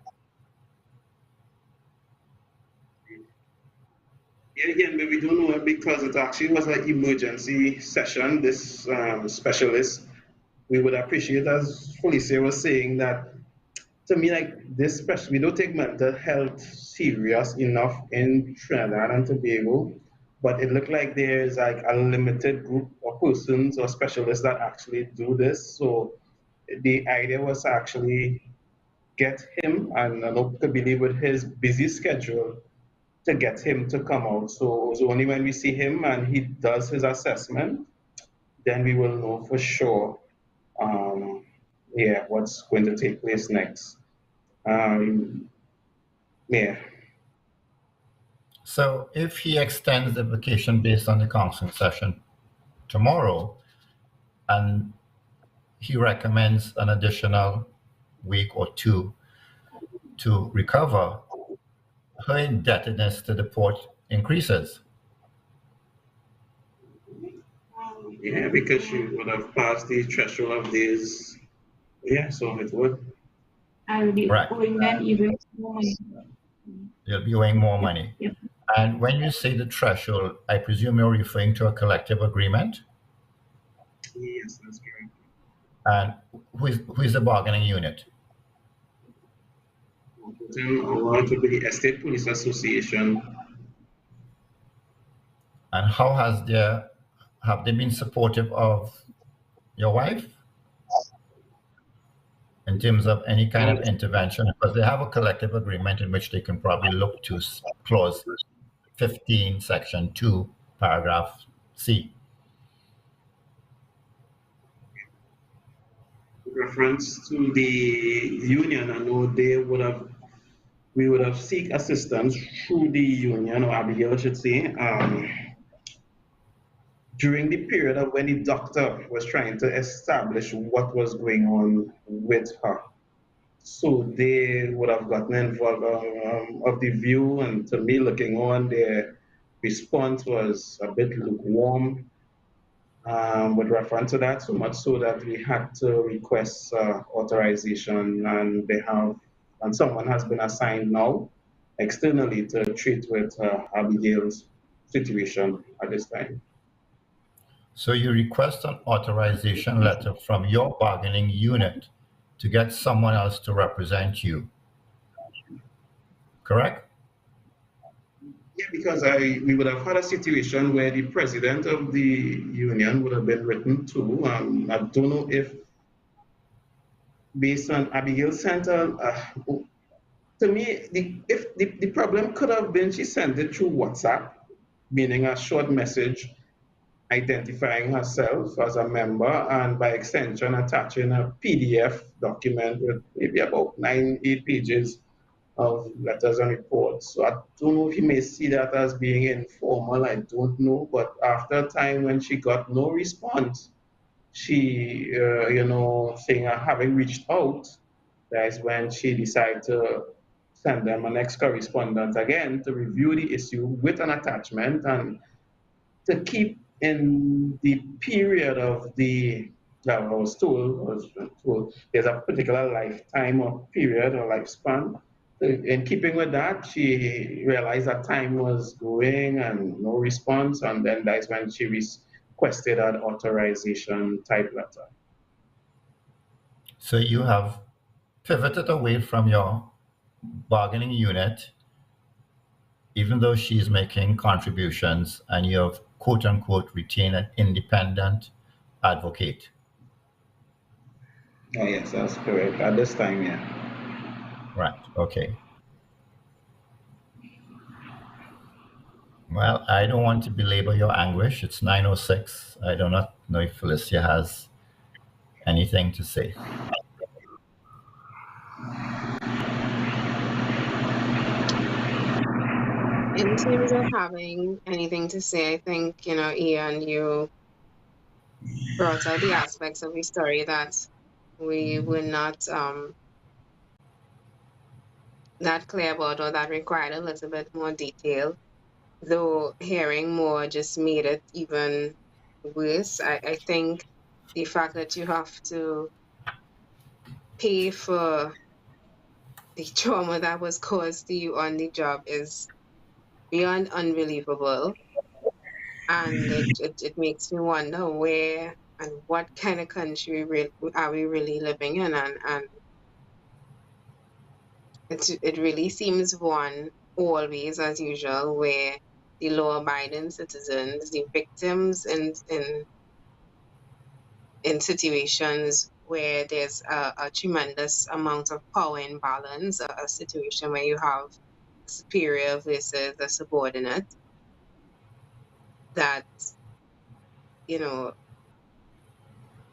Yeah, again, but we don't know it because it actually was an emergency session. This specialist, we would appreciate, as Felicia was saying, that to me, like this special, we don't take mental health serious enough in Trinidad and Tobago, but it looked like there's like a limited group of persons or specialists that actually do this. So the idea was to actually get him, and I don't believe with his busy schedule, to get him to come out. So only when we see him and he does his assessment, then we will know for sure, um, yeah, what's going to take place next. Um, yeah. So if he extends the vacation based on the counseling session tomorrow, and he recommends an additional week or two to recover, her indebtedness to the port increases. Yeah, because she would have passed the threshold of days. Yeah, so it would. I'll be Right. owing them even more money. You'll be owing more Yep, money. yep. And when you say the threshold, I presume you're referring to a collective agreement. Yes, that's correct. And who is the bargaining unit? Then over to the Estate Police Association. And how have they been supportive of your wife in terms of any kind of intervention? Because they have a collective agreement in which they can probably look to clause 15, section 2, paragraph C. Reference to the union, I know we would have seek assistance through the union, or Abigail, I should say, during the period of when the doctor was trying to establish what was going on with her. So they would have gotten involved of the view, and to me, looking on, their response was a bit lukewarm with reference to that, so much so that we had to request authorization, and someone has been assigned now externally to treat with Abigail's situation at this time. So you request an authorization letter from your bargaining unit to get someone else to represent you, correct? Yeah, because we would have had a situation where the president of the union would have been written to. I don't know if, based on Abigail Center, to me, if the problem could have been she sent it through WhatsApp, meaning a short message identifying herself as a member, and by extension attaching a PDF document with maybe about 8 pages of letters and reports. So I don't know if you may see that as being informal, I don't know. But after a time when she got no response, she, saying having reached out, that is when she decided to send them an ex correspondent again to review the issue with an attachment, and to keep in the period of the, that I was told there's a particular lifetime or period or lifespan. In keeping with that, she realized that time was going and no response, and then that's when she requested an authorization type letter. So you have pivoted away from your bargaining unit, even though she's making contributions, and you have quote unquote retained an independent advocate. Oh, yes, that's correct. At this time, yeah. Right. Okay. Well, I don't want to belabor your anguish. It's 9:06. I do not know if Felicia has anything to say. In terms of having anything to say, I think, Ian, you brought out the aspects of the story that we were not that clear about or that required a little bit more detail, though hearing more just made it even worse. I think the fact that you have to pay for the trauma that was caused to you on the job is beyond unbelievable. And it makes me wonder where and what kind of country are we really living in. And it really seems one always, as usual, where the law-abiding citizens, the victims in situations where there's a tremendous amount of power imbalance, a situation where you have a superior versus a subordinate, that, you know,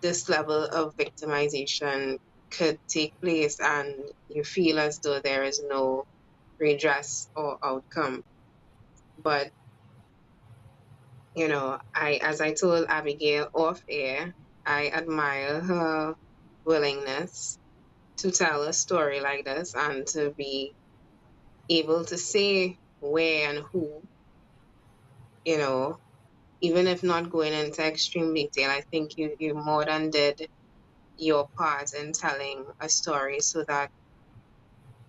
this level of victimization could take place and you feel as though there is no redress or outcome. But, as I told Abigail off air, I admire her willingness to tell a story like this and to be able to say where and who, you know, even if not going into extreme detail. I think you more than did your part in telling a story so that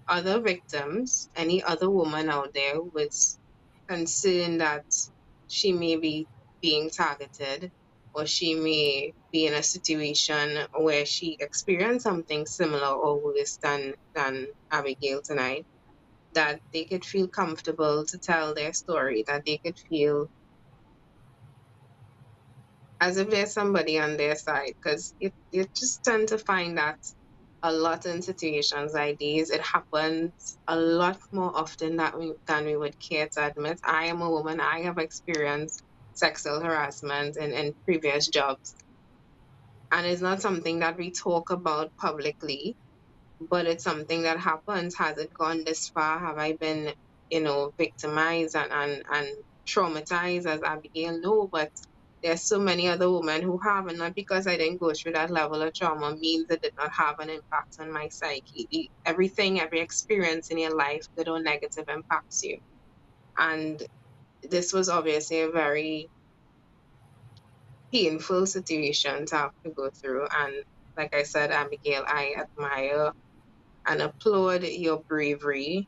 other victims, any other woman out there who is concerned that she may be being targeted or she may be in a situation where she experienced something similar or worse than Abigail tonight, that they could feel comfortable to tell their story, that they could feel as if there's somebody on their side. Because you just tend to find that a lot in situations like these. It happens a lot more often than we would care to admit. I am a woman. I have experienced sexual harassment in previous jobs. And it's not something that we talk about publicly, but it's something that happens. Has it gone this far? Have I been, victimized and traumatized as Abigail? No, but there's so many other women who have, and not because I didn't go through that level of trauma means it did not have an impact on my psyche. Everything, every experience in your life, good or negative, impacts you. And this was obviously a very painful situation to have to go through. And like I said, Abigail, I admire and applaud your bravery.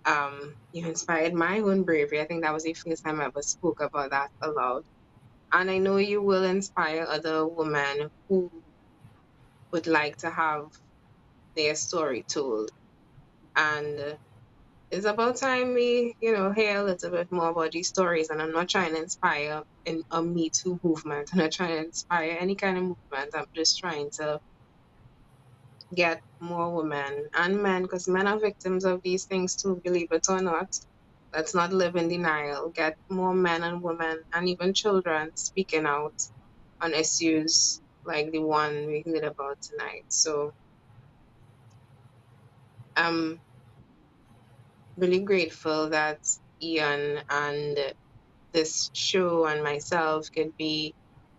You inspired my own bravery. I think that was the first time I ever spoke about that aloud. And I know you will inspire other women who would like to have their story told. And it's about time we, hear a little bit more about these stories. And I'm not trying to inspire in a Me Too movement. I'm not trying to inspire any kind of movement. I'm just trying to get more women and men, because men are victims of these things too, believe it or not. Let's not live in denial. Get more men and women and even children speaking out on issues like the one we heard about tonight. So I'm really grateful that Ian and this show and myself could be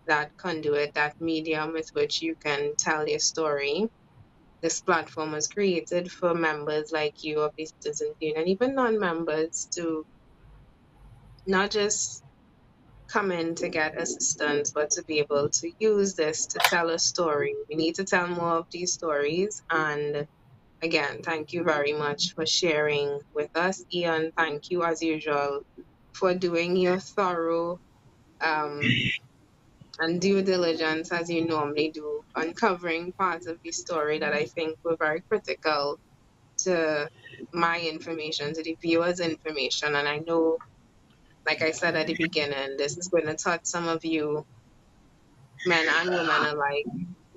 that conduit, that medium with which you can tell your story. This platform was created for members like you of the Citizens Union, even non-members, to not just come in to get assistance, but to be able to use this to tell a story. We need to tell more of these stories. And again, thank you very much for sharing with us. Ian, thank you as usual for doing your thorough and due diligence as you normally do, uncovering parts of the story that I think were very critical to my information, to the viewers' information. And I know, like I said at the beginning, this is going to touch some of you, men and women alike.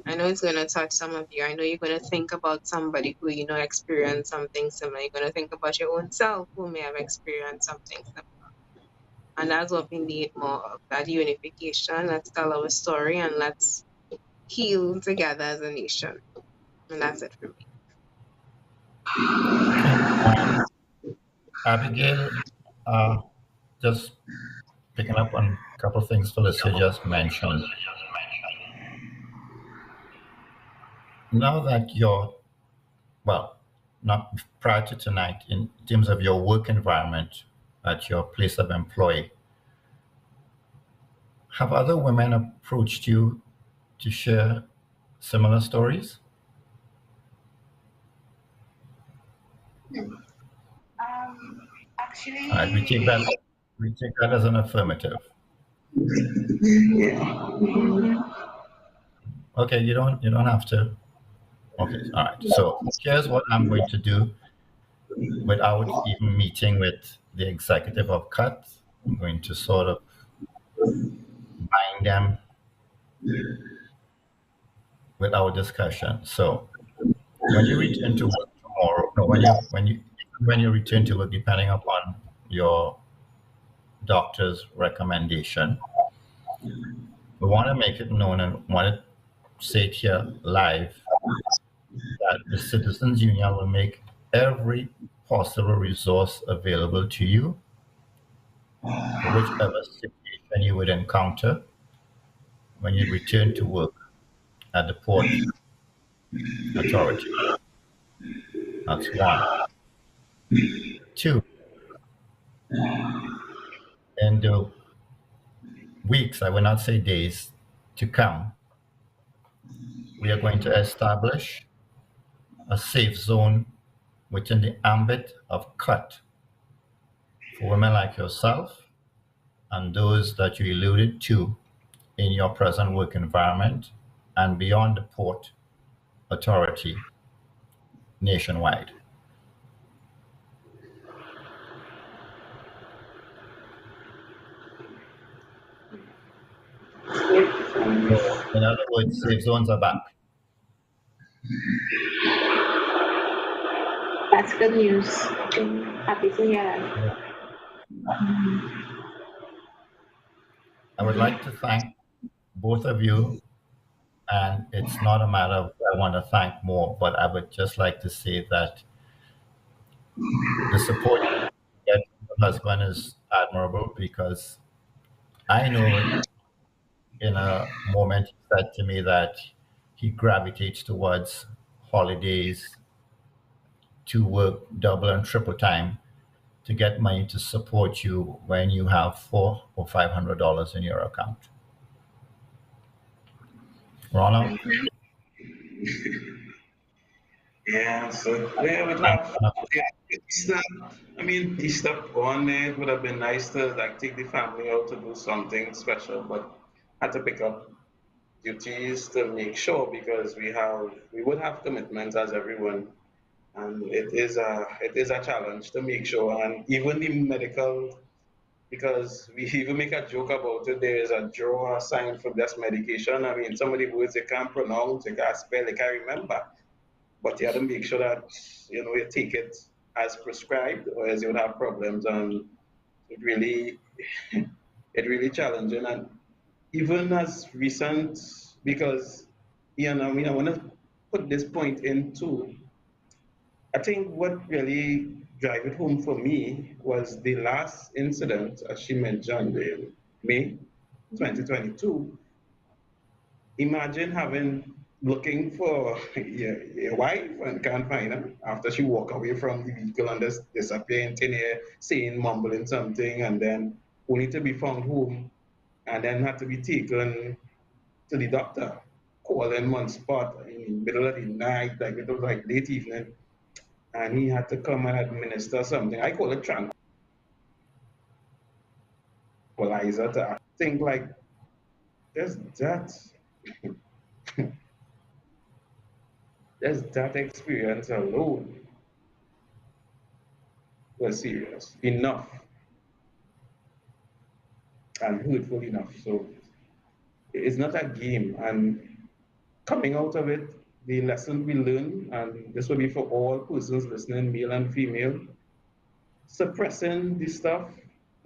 I know it's going to touch some of you. I know you're going to think about somebody who, experienced something similar. You're going to think about your own self who may have experienced something similar. And that's what we need more of, that unification. Let's tell our story and let's heal together as a nation. And that's it for me. Okay. Abigail, just picking up on a couple of things Felicia just mentioned. Now that you're, well, not prior to tonight, in terms of your work environment at your place of employ, have other women approached you to share similar stories? Actually, All right, we take that as an affirmative. Yeah. Okay, you don't have to. Okay, all right. So here's what I'm going to do without even meeting with the executive of CUTT. I'm going to sort of bind them with our discussion. So when you return to work tomorrow, no, when you return to work, depending upon your doctor's recommendation, we want to make it known and want to say it here live that the Citizens Union will make every possible resource available to you for whichever situation you would encounter when you return to work at the Port Authority. That's one. Two, in the weeks, I will not say days, to come, we are going to establish a safe zone within the ambit of CUTT for women like yourself and those that you alluded to in your present work environment and beyond the Port Authority nationwide. So, in other words, safe zones are back. that's good news. I'm happy to hear that. I would like to thank both of you, and it's not a matter of I want to thank more, but I would just like to say that the support you get from your husband is admirable because I know in a moment he said to me that he gravitates towards holidays to work double and triple time to get money to support you when you have $400 or $500 in your account. Ronald, Yeah, so yeah, would thank have. you. Yeah, Easter. I mean, Easter on there. It would have been nice to like take the family out to do something special, but had to pick up duties to make sure because we would have commitments as everyone, and it is a challenge to make sure. And even the medical, because we even make a joke about it. There is a drawer sign for this medication. I mean, some of the words they can't pronounce, they can't spell, they can't remember. But you have to make sure that you take it as prescribed, or else you would have problems. And it really, it really challenging. And even as recent, because I mean, I want to put this point in too. I think what really drive it home for me was the last incident, as she mentioned, in May 2022. Imagine looking for your wife and can't find her after she walk away from the vehicle and just disappear in thin air, saying, mumbling something, and then only to be found home and then had to be taken to the doctor, calling on spot in the middle of the night, like it was like late evening, and he had to come and administer something. I call it tranquilizer to think like there's that there's that experience alone was serious enough and hurtful enough. So it's not a game. And coming out of it, the lesson we learn, and this will be for all persons listening, male and female, suppressing this stuff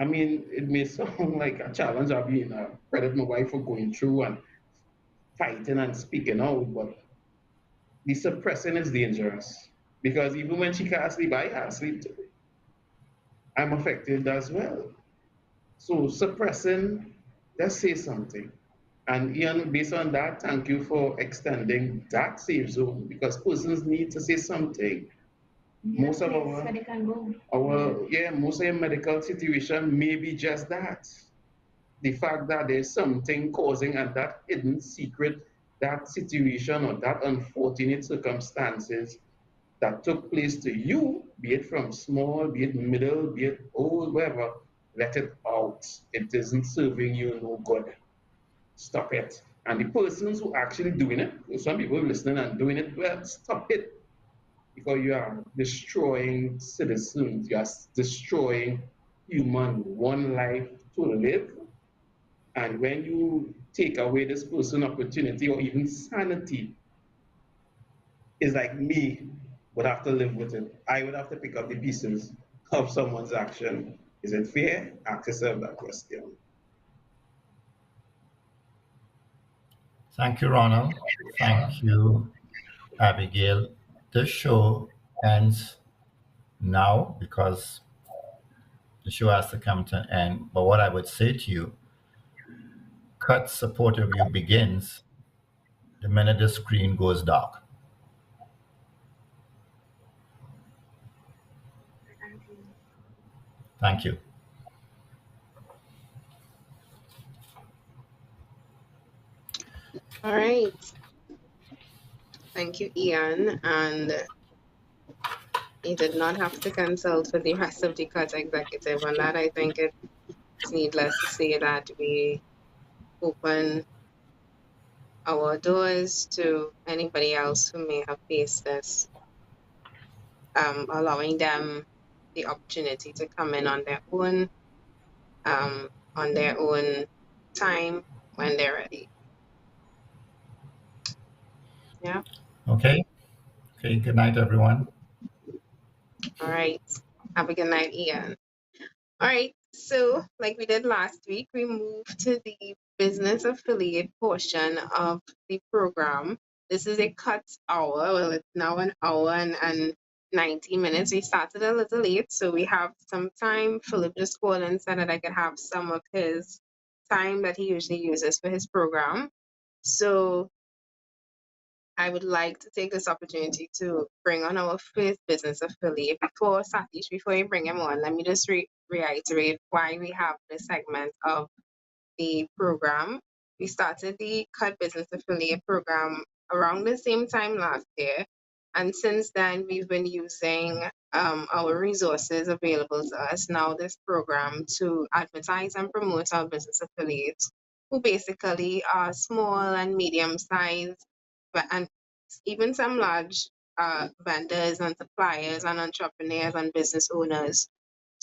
I mean, it may sound like a challenge I've been credit my wife for going through and fighting and speaking out, but the suppressing is dangerous because even when she can't sleep, I can't sleep too. I'm affected as well. So suppressing, let's say something. And Ian, based on that, thank you for extending that safe zone because persons need to say something. Need a Most of place where they can go. most of your medical situation may be just that. The fact that there's something causing and that hidden secret, that situation or that unfortunate circumstances that took place to you, be it from small, be it middle, be it old, whatever, let it out. It isn't serving you no good. Stop it. And the persons who actually doing it, some people listening and doing it, well, stop it. Because you are destroying citizens, you are destroying human one life to live. And when you take away this person opportunity or even sanity, it's like me would have to live with it. I would have to pick up the pieces of someone's action. Is it fair? Ask yourself that question. Thank you, Ronald. Thank you, Abigail. This show ends now because the show has to come to an end. But what I would say to you, CUTT support of you begins the minute the screen goes dark. Thank you. All right. Thank you, Ian. And he did not have to consult with the rest of the CUTT executive on that. I think it's needless to say that we open our doors to anybody else who may have faced this, allowing them the opportunity to come in on their own time when they're ready. Yeah. Okay. Okay. Good night, everyone. All right. Have a good night, Ian. All right. So, like we did last week, we moved to the business affiliate portion of the program. This is a CUTT hour. Well, it's now an hour and 90 minutes. We started a little late, so we have some time. Philip just called and said that I could have some of his time that he usually uses for his program. So I would like to take this opportunity to bring on our first business affiliate. Before Satish, before you bring him on, let me just reiterate why we have this segment of the program. We started the CUTT Business Affiliate Program around the same time last year. And since then, we've been using our resources available to us now, this program, to advertise and promote our business affiliates, who basically are small and medium sized, and even some large vendors and suppliers and entrepreneurs and business owners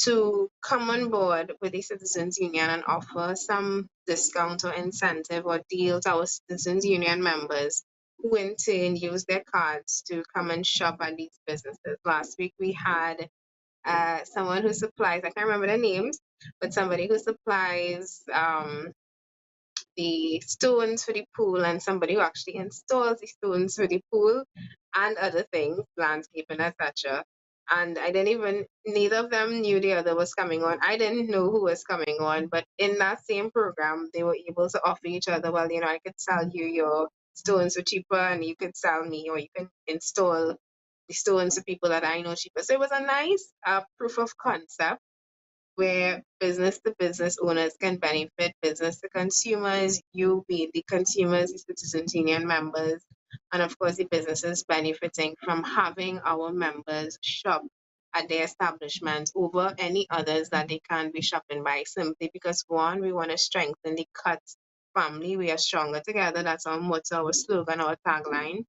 to come on board with the Citizens Union and offer some discount or incentive or deal to our Citizens Union members who in turn use their cards to come and shop at these businesses. Last week we had someone who supplies, I can't remember the names, but somebody who supplies the stones for the pool and somebody who actually installs the stones for the pool and other things, landscaping, etc. And neither of them knew the other was coming on. I didn't know who was coming on, but in that same program, they were able to offer each other, well, I could sell you your stones for cheaper and you could sell me, or you can install the stones to people that I know cheaper. So it was a nice proof of concept where business to business owners can benefit, business to consumers, you be the consumers, the Citizens Union members, and of course the businesses benefiting from having our members shop at their establishments over any others that they can be shopping by, simply because one, we want to strengthen the CUTT family. We are stronger together. That's our motto, our slogan, our tagline.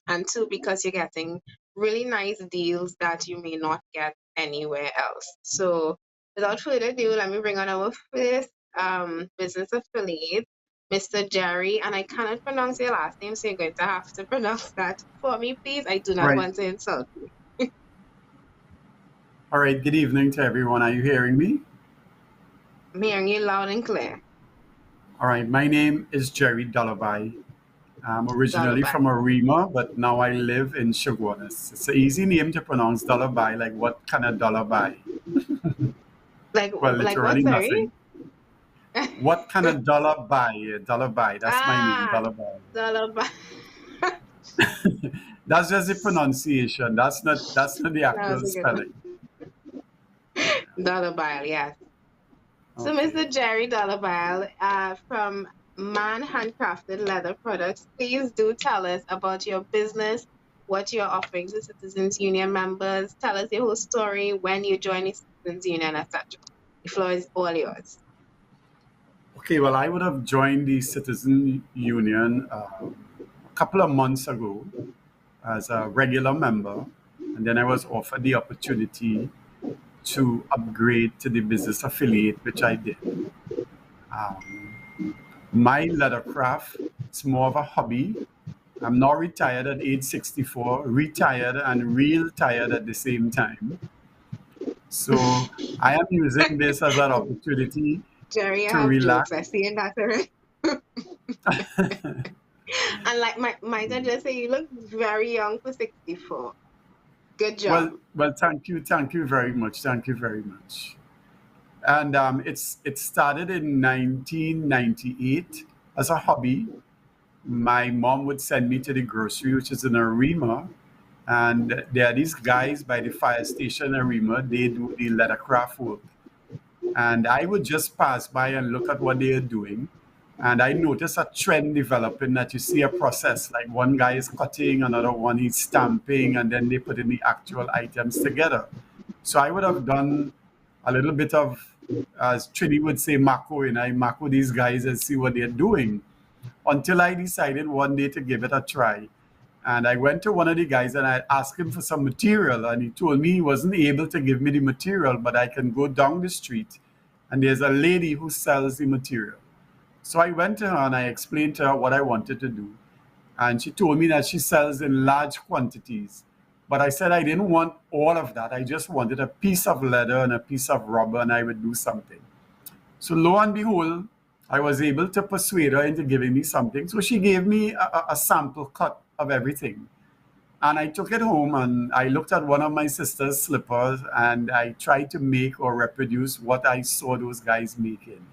And two, because you're getting really nice deals that you may not get anywhere else. So without further ado, let me bring on our first business affiliate, Mr. Jerry, and I cannot pronounce your last name, so you're going to have to pronounce that for me, please. I do not want to insult you. All right, good evening to everyone. Are you hearing me? I'm hearing you loud and clear. All right, my name is Jerry Dalabai. I'm originally Lullaby. from Arima, but now I live in Chaguanas. It's an easy name to pronounce, Dalabai. Like what kind of Dalabai? Well, Like what? literally Sorry. nothing. What kind of Dalabai? Dalabai. That's my name, Ah, Dalabai. lullaby. That's just the pronunciation. That's not the That was actual a good one. spelling. Lullaby, yes. So, Okay. Mr. Jerry Dollabile, from Man Handcrafted Leather Products, please do tell us about your business, what you're offering to Citizens Union members. Tell us your whole story, when you joined the Citizens Union, etc. The floor is all yours. Okay, well, I would have joined the Citizen Union a couple of months ago as a regular member, and then I was offered the opportunity to upgrade to the business affiliate, which I did. My lettercraft, it's more of a hobby. I'm now retired at age 64, retired and real tired at the same time. So I am using this as an opportunity Jerry, I to have relax. jokes. I see in that already. And like might I just say, you look very young for 64. Good job. Well, thank you very much, thank you very much. And it started in 1998 as a hobby. My mom would send me to the grocery, which is in Arima, and there are these guys by the fire station Arima. They do the lettercraft work, and I would just pass by and look at what they are doing. And I noticed a trend developing that you see a process like one guy is cutting, another one he's stamping, and then they put in the actual items together. So I would have done a little bit of, as Trini would say, mako, and I mako these guys and see what they're doing until I decided one day to give it a try. And I went to one of the guys and I asked him for some material, and he told me he wasn't able to give me the material, but I can go down the street and there's a lady who sells the material. So I went to her and I explained to her what I wanted to do. And she told me that she sells in large quantities. But I said I didn't want all of that. I just wanted a piece of leather and a piece of rubber, and I would do something. So lo and behold, I was able to persuade her into giving me something. So she gave me a sample cut of everything. And I took it home and I looked at one of my sister's slippers and I tried to make or reproduce what I saw those guys making.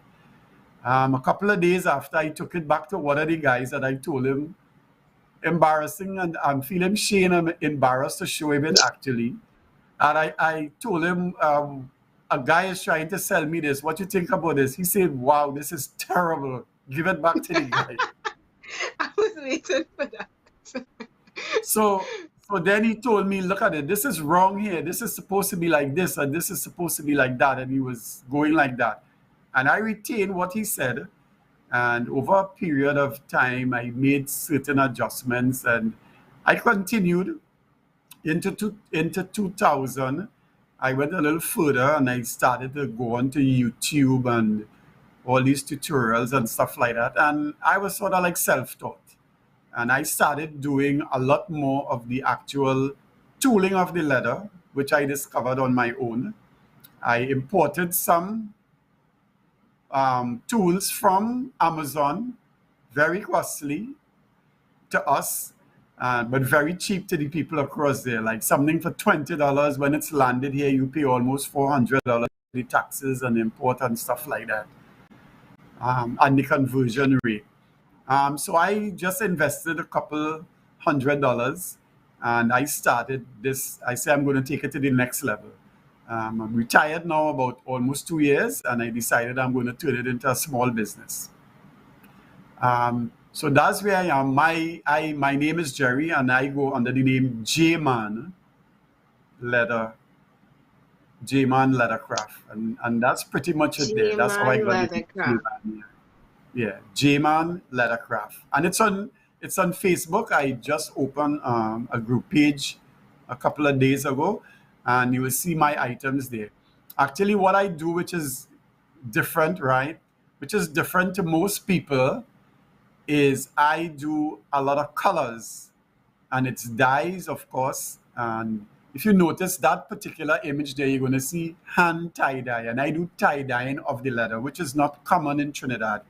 A couple of days after, I took it back to one of the guys and I told him, embarrassing, and I'm feeling shame and embarrassed to show him it actually. And I told him, a guy is trying to sell me this. What you think about this? He said, wow, this is terrible. Give it back to the guy. I was waiting for that. So then he told me, look at it. This is wrong here. This is supposed to be like this, and this is supposed to be like that. And he was going like that. And I retained what he said. And over a period of time, I made certain adjustments, and I continued into 2000. I went a little further and I started to go onto YouTube and all these tutorials and stuff like that. And I was sort of like self-taught. And I started doing a lot more of the actual tooling of the leather, which I discovered on my own. I imported some tools from Amazon, very costly to us, but very cheap to the people across there. Like something for $20, when it's landed here, you pay almost $400, the taxes and import and stuff like that, and the conversion rate. So I just invested a couple $100 and I started this. I say I'm going to take it to the next level. I'm retired now about almost 2 years, and I decided I'm going to turn it into a small business. So that's where I am. My name is Jerry, and I go under the name J-Man Leather, J-Man Leathercraft, and that's pretty much it there. That's how I G-Man got the Leathercraft. J-Man. Yeah, J-Man Leathercraft, and it's on Facebook. I just opened a group page a couple of days ago, and you will see my items there. Actually, what I do, which is different, right? Which is different to most people, is I do a lot of colors, and it's dyes, of course, and if you notice that particular image there, you're going to see hand tie-dye. And I do tie-dyeing of the leather, which is not common in Trinidad.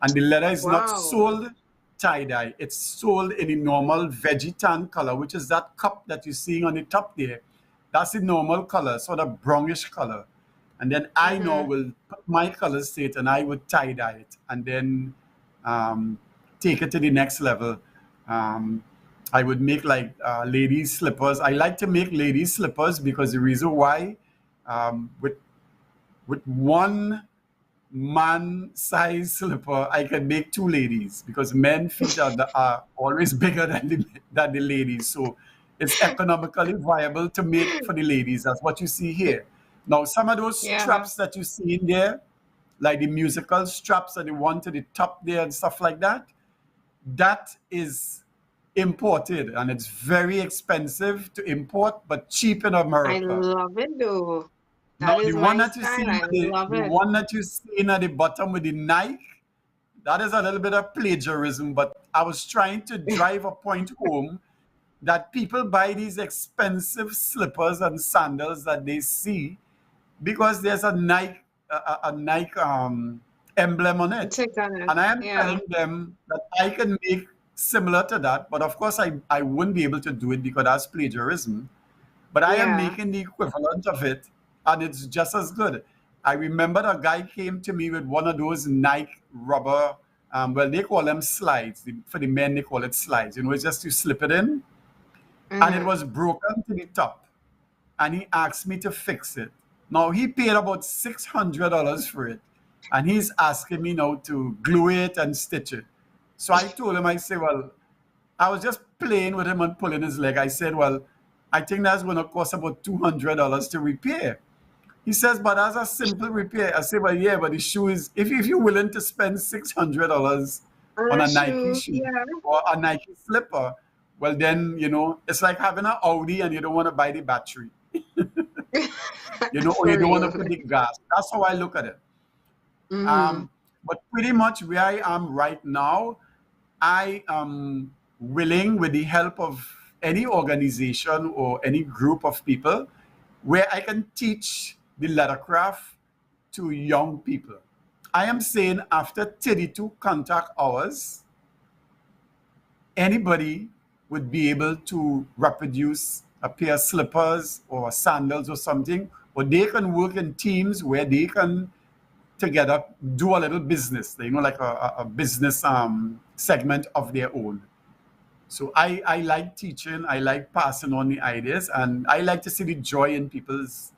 And the leather is not Wow. sold tie-dye. It's sold in the normal veggie tan color, which is that cup that you're seeing on the top there. That's the normal color, sort of brownish color. And then I now will put my colors to it and I would tie-dye it and then take it to the next level. I would make like ladies slippers. I like to make ladies slippers because the reason why with one man size slipper, I can make two ladies because men feet are always bigger than the ladies. So it's economically viable to make for the ladies. That's what you see here. Now, some of those Yeah. straps that you see in there, like the musical straps and the one to the top there and stuff like that, that is imported and it's very expensive to import, but cheap in I America. love it though. Now, That the is one my that you see, style. I love the it. one that you see at the bottom with the Nike, that is a little bit of plagiarism, but I was trying to drive a point home that people buy these expensive slippers and sandals that they see because there's a Nike emblem on it. Take on it. And I am Yeah. telling them that I can make similar to that, but of course I wouldn't be able to do it because that's plagiarism. But I am Yeah. making the equivalent of it, and it's just as good. I remember a guy came to me with one of those Nike rubber, well, they call them slides. For the men, they call it slides. You know, it's just you slip it in, and it was broken to the top. And he asked me to fix it. Now, he paid about $600 for it, and he's asking me now to glue it and stitch it. So I told him, I said, well, I was just playing with him and pulling his leg. I said, well, I think that's going to cost about $200 to repair. He says, but as a simple repair. I say, well, yeah, but the shoe is, if you're willing to spend $600 On on a a Nike shoe. shoe Yeah. or a Nike slipper, well, then, you know, it's like having an Audi and you don't want to buy the battery, you know, or For you don't want to real. put the gas. That's how I look at it. But pretty much where I am right now, I am willing, with the help of any organization or any group of people, where I can teach the lettercraft to young people. I am saying after 32 contact hours, anybody would be able to reproduce a pair of slippers or sandals or something, or they can work in teams where they can together do a little business, you know, like a business segment of their own. So I like teaching, I like passing on the ideas, and I like to see the joy in people's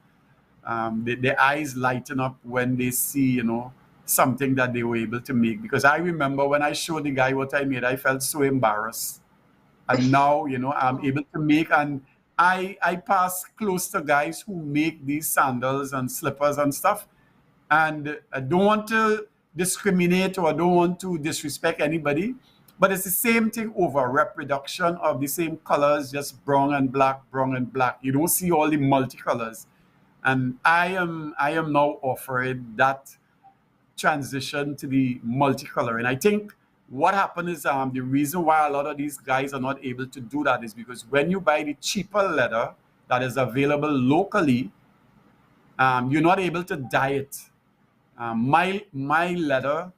their eyes lighten up when they see, you know, something that they were able to make. Because I remember when I showed the guy what I made, I felt so embarrassed. And now, you know, I'm able to make, and I pass close to guys who make these sandals and slippers and stuff. And I don't want to discriminate or I don't want to disrespect anybody, but it's the same thing over reproduction of the same colors, just brown and black, brown and black. You don't see all the multicolors. And I am now offering that transition to the multicolor. And I think what happened is the reason why a lot of these guys are not able to do that is because when you buy the cheaper leather that is available locally, you're not able to dye it. My leather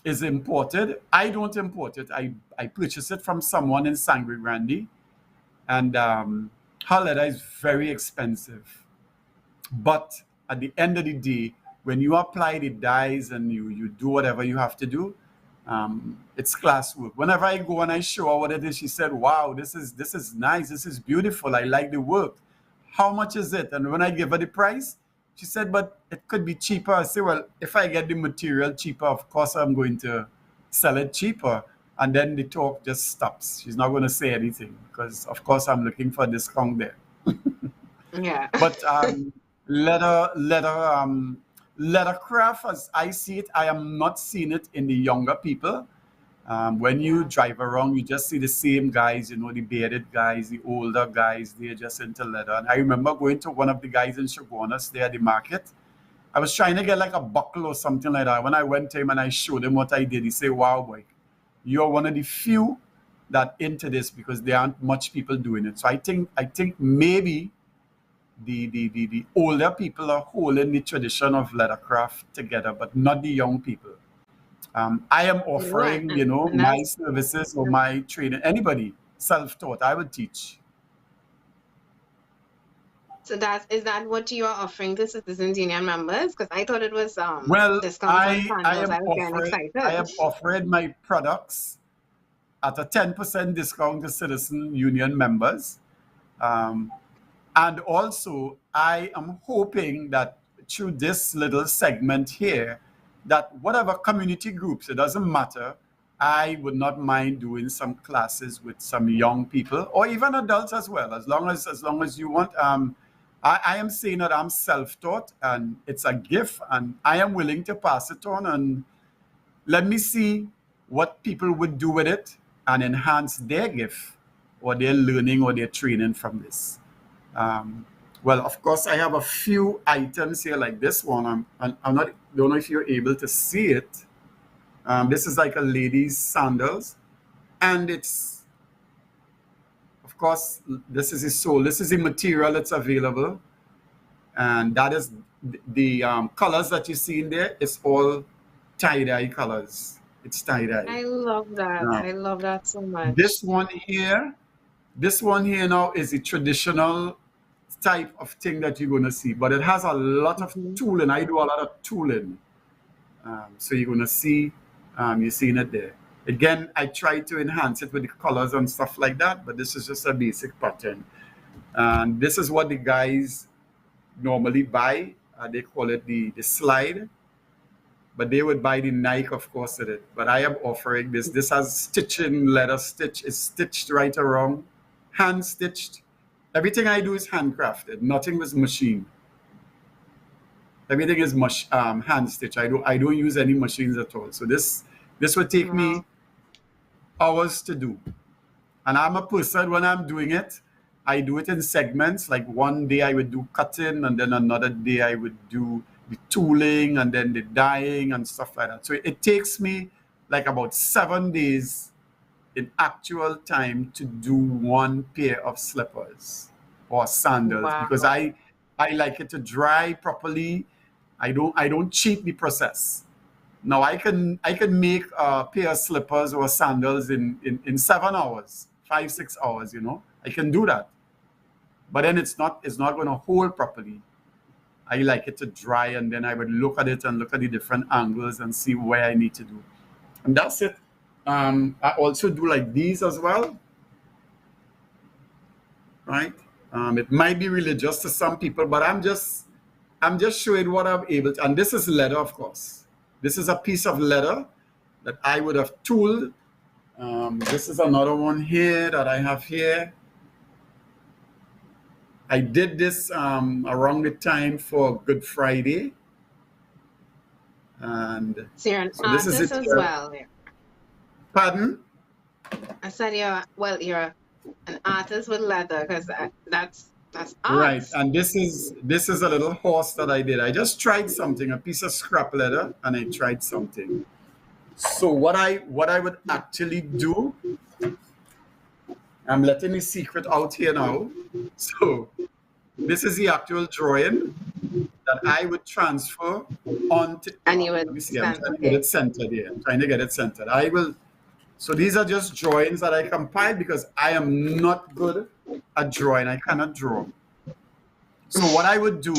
is imported. I don't import it. I purchase it from someone in Sangre Grande, and her leather is very expensive. But at the end of the day, when you apply the dyes and you do whatever you have to do, it's class work. Whenever I go and I show her what it is, she said, "Wow, this is nice. This is beautiful. I like the work. How much is it?" And when I give her the price, she said, "But it could be cheaper." I say, "Well, if I get the material cheaper, of course I'm going to sell it cheaper." And then the talk just stops. She's not going to say anything because, of course, I'm looking for a discount there. Yeah. But lettercraft, as I see it, I am not seeing it in the younger people. When you drive around, you just see the same guys, you know, the bearded guys, the older guys, they're just into leather. And I remember going to one of the guys in Shogunas there at the market. I was trying to get like a buckle or something like that. When I went to him and I showed him what I did, he said, "Wow, boy, you're one of the few that into this because there aren't much people doing it." So I think maybe the older people are holding the tradition of leathercraft together, but not the young people. I am offering, Right. And my that's services or my training. Anybody self-taught, I would teach. so is that what you are offering to Citizens Union members? Because I thought it was Well, discounts on I sandals. am I was getting offering I excited. am offering my products at a 10% discount to Citizen Union members. Um, and also, I am hoping that through this little segment here, that whatever community groups, it doesn't matter, I would not mind doing some classes with some young people or even adults as well, as long as you want. I am saying that I'm self-taught and it's a gift, and I am willing to pass it on, and let me see what people would do with it and enhance their gift or their learning or their training from this. Um, well, of course, I have a few items here like this one. I'm not, don't know if you're able to see it. This is like a lady's sandals, and it's, of course, this is the sole. This is the material that's available, and that is the colors that you see in there. It's all tie-dye colors. It's tie-dye. I love that. Now, I love that so much. this one here now is a traditional type of thing that you're going to see, but it has a lot of tooling. I do a lot of tooling. So you're going to see, you're seeing it there. Again, I try to enhance it with the colors and stuff like that, but this is just a basic pattern. And this is what the guys normally buy. They call it the slide, but they would buy the Nike, of course, with it. But I am offering this. This has stitching, leather stitch. It's stitched right around, hand stitched. Everything I do is handcrafted. Nothing was machine. Everything is hand stitched. I don't use any machines at all. So this would take me hours to do. And I'm a person, when I'm doing it, I do it in segments. Like one day I would do cutting, and then another day I would do the tooling, and then the dyeing and stuff like that. So it takes me like about 7 days in actual time to do one pair of slippers or sandals, because I like it to dry properly. I don't cheat the process. Now I can make a pair of slippers or sandals in 7 hours, 5-6 hours. I can do that, but then it's not going to hold properly. I like it to dry, and then I would look at it and look at the different angles and see where I need to do, and that's it. I also do like these as well, right? It might be religious to some people, but I'm just showing what I'm able to. And this is leather, of course. This is a piece of leather that I would have tooled. This is another one here that I have here. I did this around the time for Good Friday. And so you're an this is artist it as here. well. Pardon? I said you're an artist with leather, because that's art. Right, and this is a little horse that I did. I just tried something, a piece of scrap leather, and I tried something. So what I would actually do, I'm letting the secret out here now. So this is the actual drawing that I would transfer onto. And you would Let me see. I'm trying to get it centered here. I'm trying to get it centered. So these are just drawings that I compiled because I am not good at drawing. I cannot draw. So what I would do,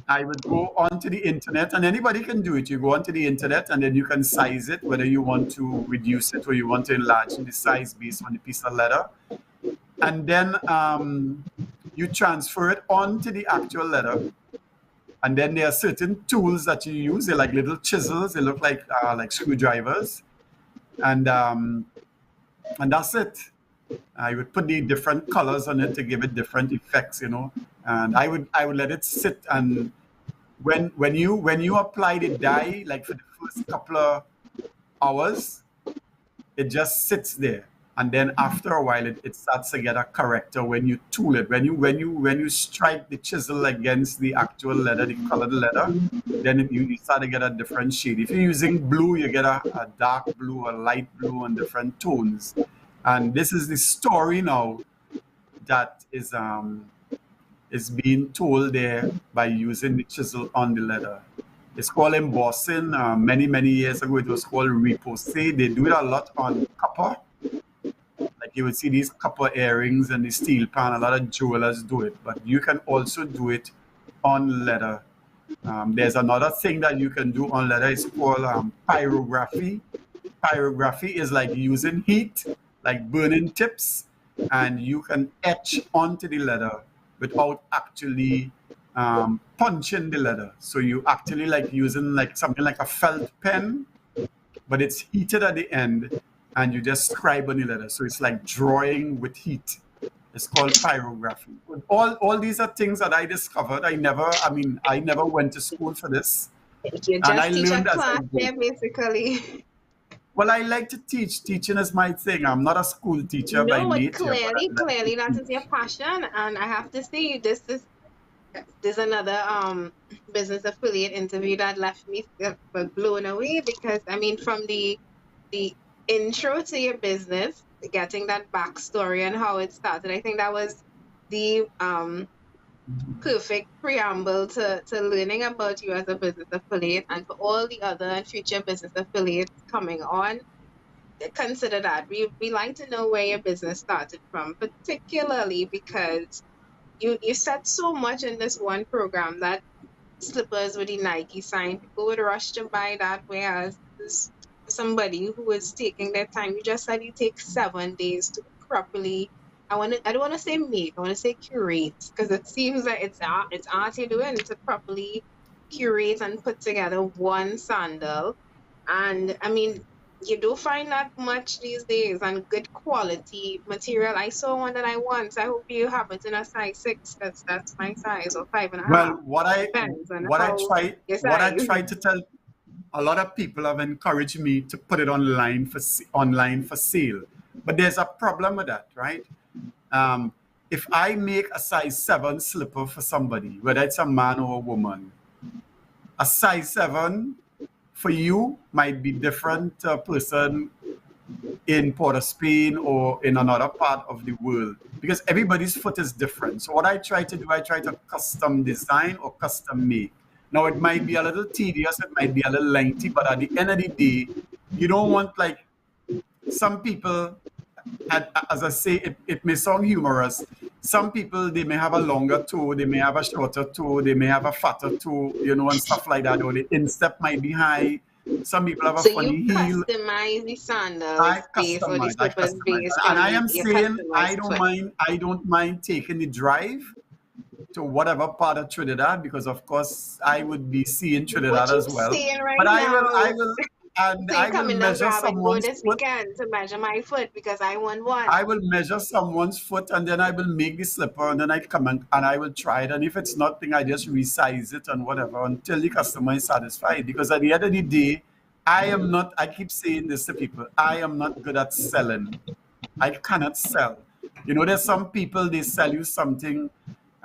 I would go onto the internet, and anybody can do it. You go onto the internet, and then you can size it, whether you want to reduce it or you want to enlarge the size based on the piece of leather. And then you transfer it onto the actual leather. And then there are certain tools that you use. They're like little chisels. They look like screwdrivers. And that's it. I would put the different colors on it to give it different effects, and I would let it sit. And when you apply the dye, like for the first couple of hours, it just sits there, and then after a while it starts to get a character when you tool it. When you strike the chisel against the actual leather, the colored leather, then you start to get a different shade. If you're using blue, you get a dark blue, a light blue, and different tones. And this is the story now that is is being told there by using the chisel on the leather. It's called embossing. Many years ago, it was called repoussé. They do it a lot on copper. Like you would see these copper earrings and the steel pan. A lot of jewelers do it, but you can also do it on leather. There's another thing that you can do on leather. It's called pyrography. Pyrography is like using heat, like burning tips, and you can etch onto the leather without actually punching the leather. So you actually like using like something like a felt pen, but it's heated at the end, and you just scribe on the leather. So it's like drawing with heat. It's called pyrography. All these are things that I discovered. I never went to school for this. You And I just teach a learned as I class go. there, basically. Well, I like to teach. Teaching is my thing. I'm not a school teacher by No, but nature. But I like clearly to that teach. is your passion, and I have to say there's another business affiliate interview that left me blown away, because I mean, from the intro to your business, getting that backstory and how it started, I think that was the perfect preamble to learning about you as a business affiliate, and for all the other and future business affiliates coming on, consider that. We like to know where your business started from, particularly because you said so much in this one program that slippers with the Nike sign, people would rush to buy that, whereas somebody who is taking their time, you just said you take 7 days to properly, I don't want to say make, I want to say curate, because it seems like it's art you're doing, to properly curate and put together one sandal. And I mean, you do find that much these days, and good quality material. I saw one that I want. I hope you have it in a size 6, because that's my size, or 5.5. Well, what I Depends on what I how try your what I size. try to tell a lot of people have encouraged me to put it online for sale, but there's a problem with that, right? If I make a size 7 slipper for somebody, whether it's a man or a woman, a size 7 for you might be different to a person in Port of Spain or in another part of the world, because everybody's foot is different. So what I try to do, I try to custom design or custom make. Now it might be a little tedious, it might be a little lengthy, but at the end of the day, you don't want, like, some people, as I say, it may sound humorous. Some people, they may have a longer toe, they may have a shorter toe, they may have a fatter toe, and stuff like that, or the instep might be high. Some people have a So you funny heel. customize the sandals I based, or the customize, I slippers customize. based And on I am your saying customized foot. I don't mind taking the drive to whatever part of Trinidad, because of course I would be seeing Trinidad What you as well. saying right But I now? will, and So you I will coming down measure grab and go someone's this foot. weekend to measure my foot, because I want one. I will measure someone's foot, and then I will make the slipper, and then I come and I will try it. And if it's nothing, I just resize it and whatever until the customer is satisfied. Because at the end of the day, I keep saying this to people, I am not good at selling. I cannot sell. There's some people, they sell you something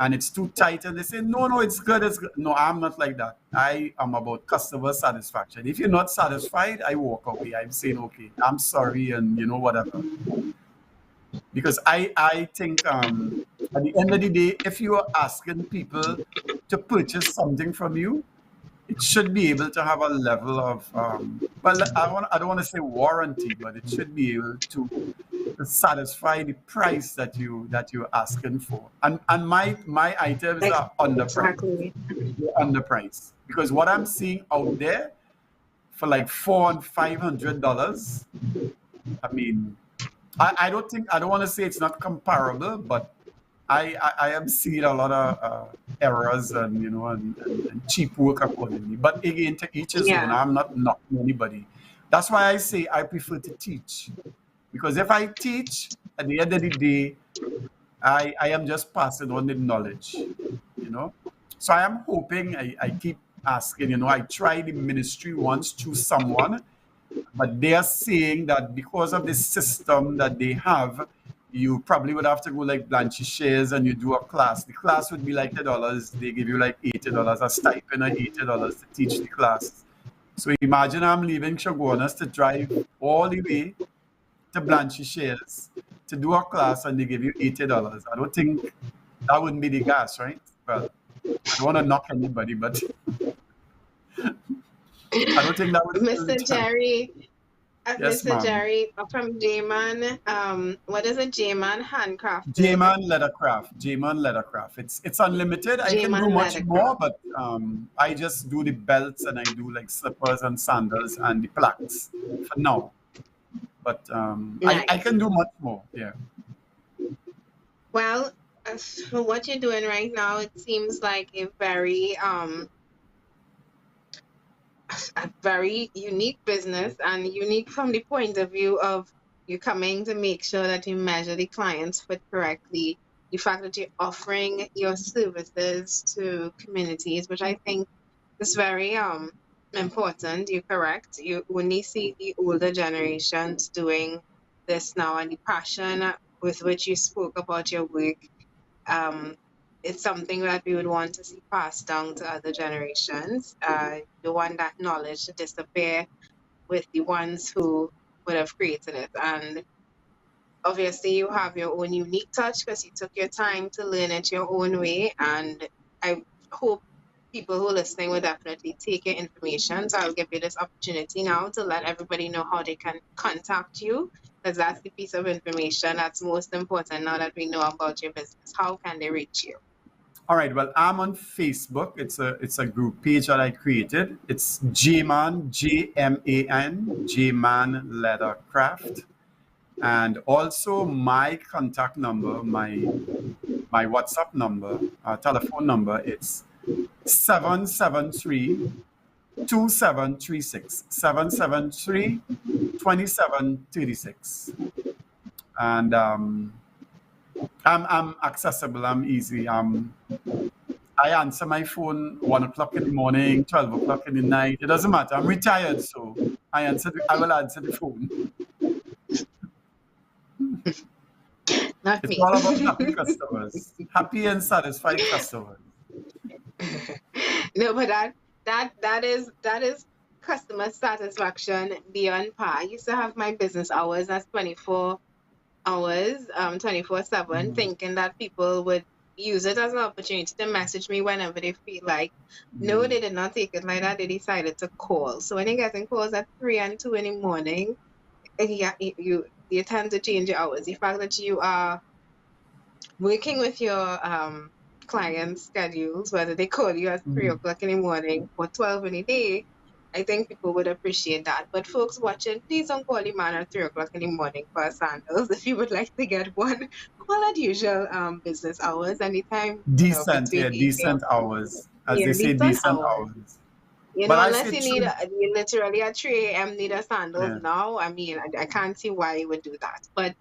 and it's too tight, and they say, no, it's good, it's good. No, I'm not like that. I am about customer satisfaction. If you're not satisfied, I walk away. I'm saying, okay, I'm sorry, and whatever. Because I think at the end of the day, if you are asking people to purchase something from you, it should be able to have a level of I don't want to say warranty, but it should be able to satisfy the price that you're asking for. And my items are underpriced. Exactly. They're underpriced, because what I'm seeing out there for like $400 and $500, I mean, I don't want to say it's not comparable, but I am seeing a lot of errors and and cheap work accordingly. But again, to each his own. I'm not knocking anybody. That's why I say I prefer to teach, because if I teach, at the end of the day, I am just passing on the knowledge. So I am hoping, I keep asking. I tried the ministry once through someone, but they are saying that because of the system that they have, you probably would have to go like Blanche shares and you do a class. The class would be like $80. They give you like $80, a stipend of $80 to teach the class. So imagine I'm leaving Chaguanas to drive all the way to Blanche shares to do a class, and they give you $80. I don't think That wouldn't be the gas, right? Well, I don't want to knock anybody, but I don't think that would fill the Mr. tank. Jerry, Yes, Mr. ma'am. Jerry from J-Man, what is a J-Man J-Man handcrafted? Leathercraft. J-Man Leathercraft. It's unlimited. I can do J-Man much more, leathercraft. but I just do the belts and I do like slippers and sandals and the plaques for now. But I Nice. can do much more. Yeah. Well, as for what you're doing right now, it seems like a very unique business, and unique from the point of view of you coming to make sure that you measure the client's fit correctly. The fact that you're offering your services to communities, which I think is very important. You're correct. You only see the older generations doing this now, and the passion with which you spoke about your work, it's something that we would want to see passed down to other generations. You want that knowledge to disappear with the ones who would have created it. And obviously, you have your own unique touch because you took your time to learn it your own way. And I hope people who are listening will definitely take your information. So I'll give you this opportunity now to let everybody know how they can contact you, because that's the piece of information that's most important now that we know about your business. How can they reach you? All right. Well, I'm on Facebook. It's a group page that I created. It's J-Man, J-M-A-N, J-Man Leathercraft. And also my contact number, my WhatsApp number, telephone number, it's 773-2736, 773-2736. And I'm accessible, I'm easy. I answer my phone 1 o'clock in the morning, 12 o'clock in the night. It doesn't matter. I'm retired, so I will answer the phone. Not It's me. all about happy customers, happy and satisfied customers. No, but that is customer satisfaction beyond par. I used to have my business hours, that's 24 hours, 24/7, thinking that people would use it as an opportunity to message me whenever they feel like. No, they did not take it like that. They decided to call. So when you're getting calls at 3 and 2 in the morning, you tend to change your hours. The fact that you are working with your clients' schedules, whether they call you at 3 o'clock in the morning or 12 in the day, I think people would appreciate that. But folks watching, please don't call the man at 3 o'clock in the morning for sandals. If you would like to get one, call at usual business hours, anytime, Decent, yeah, between 8 a.m. decent hours. As Yeah, they say, decent decent hours. hours. You But know, I unless say you true. you literally at 3 a.m. need a sandals Yeah. now. I mean, I can't see why you would do that. But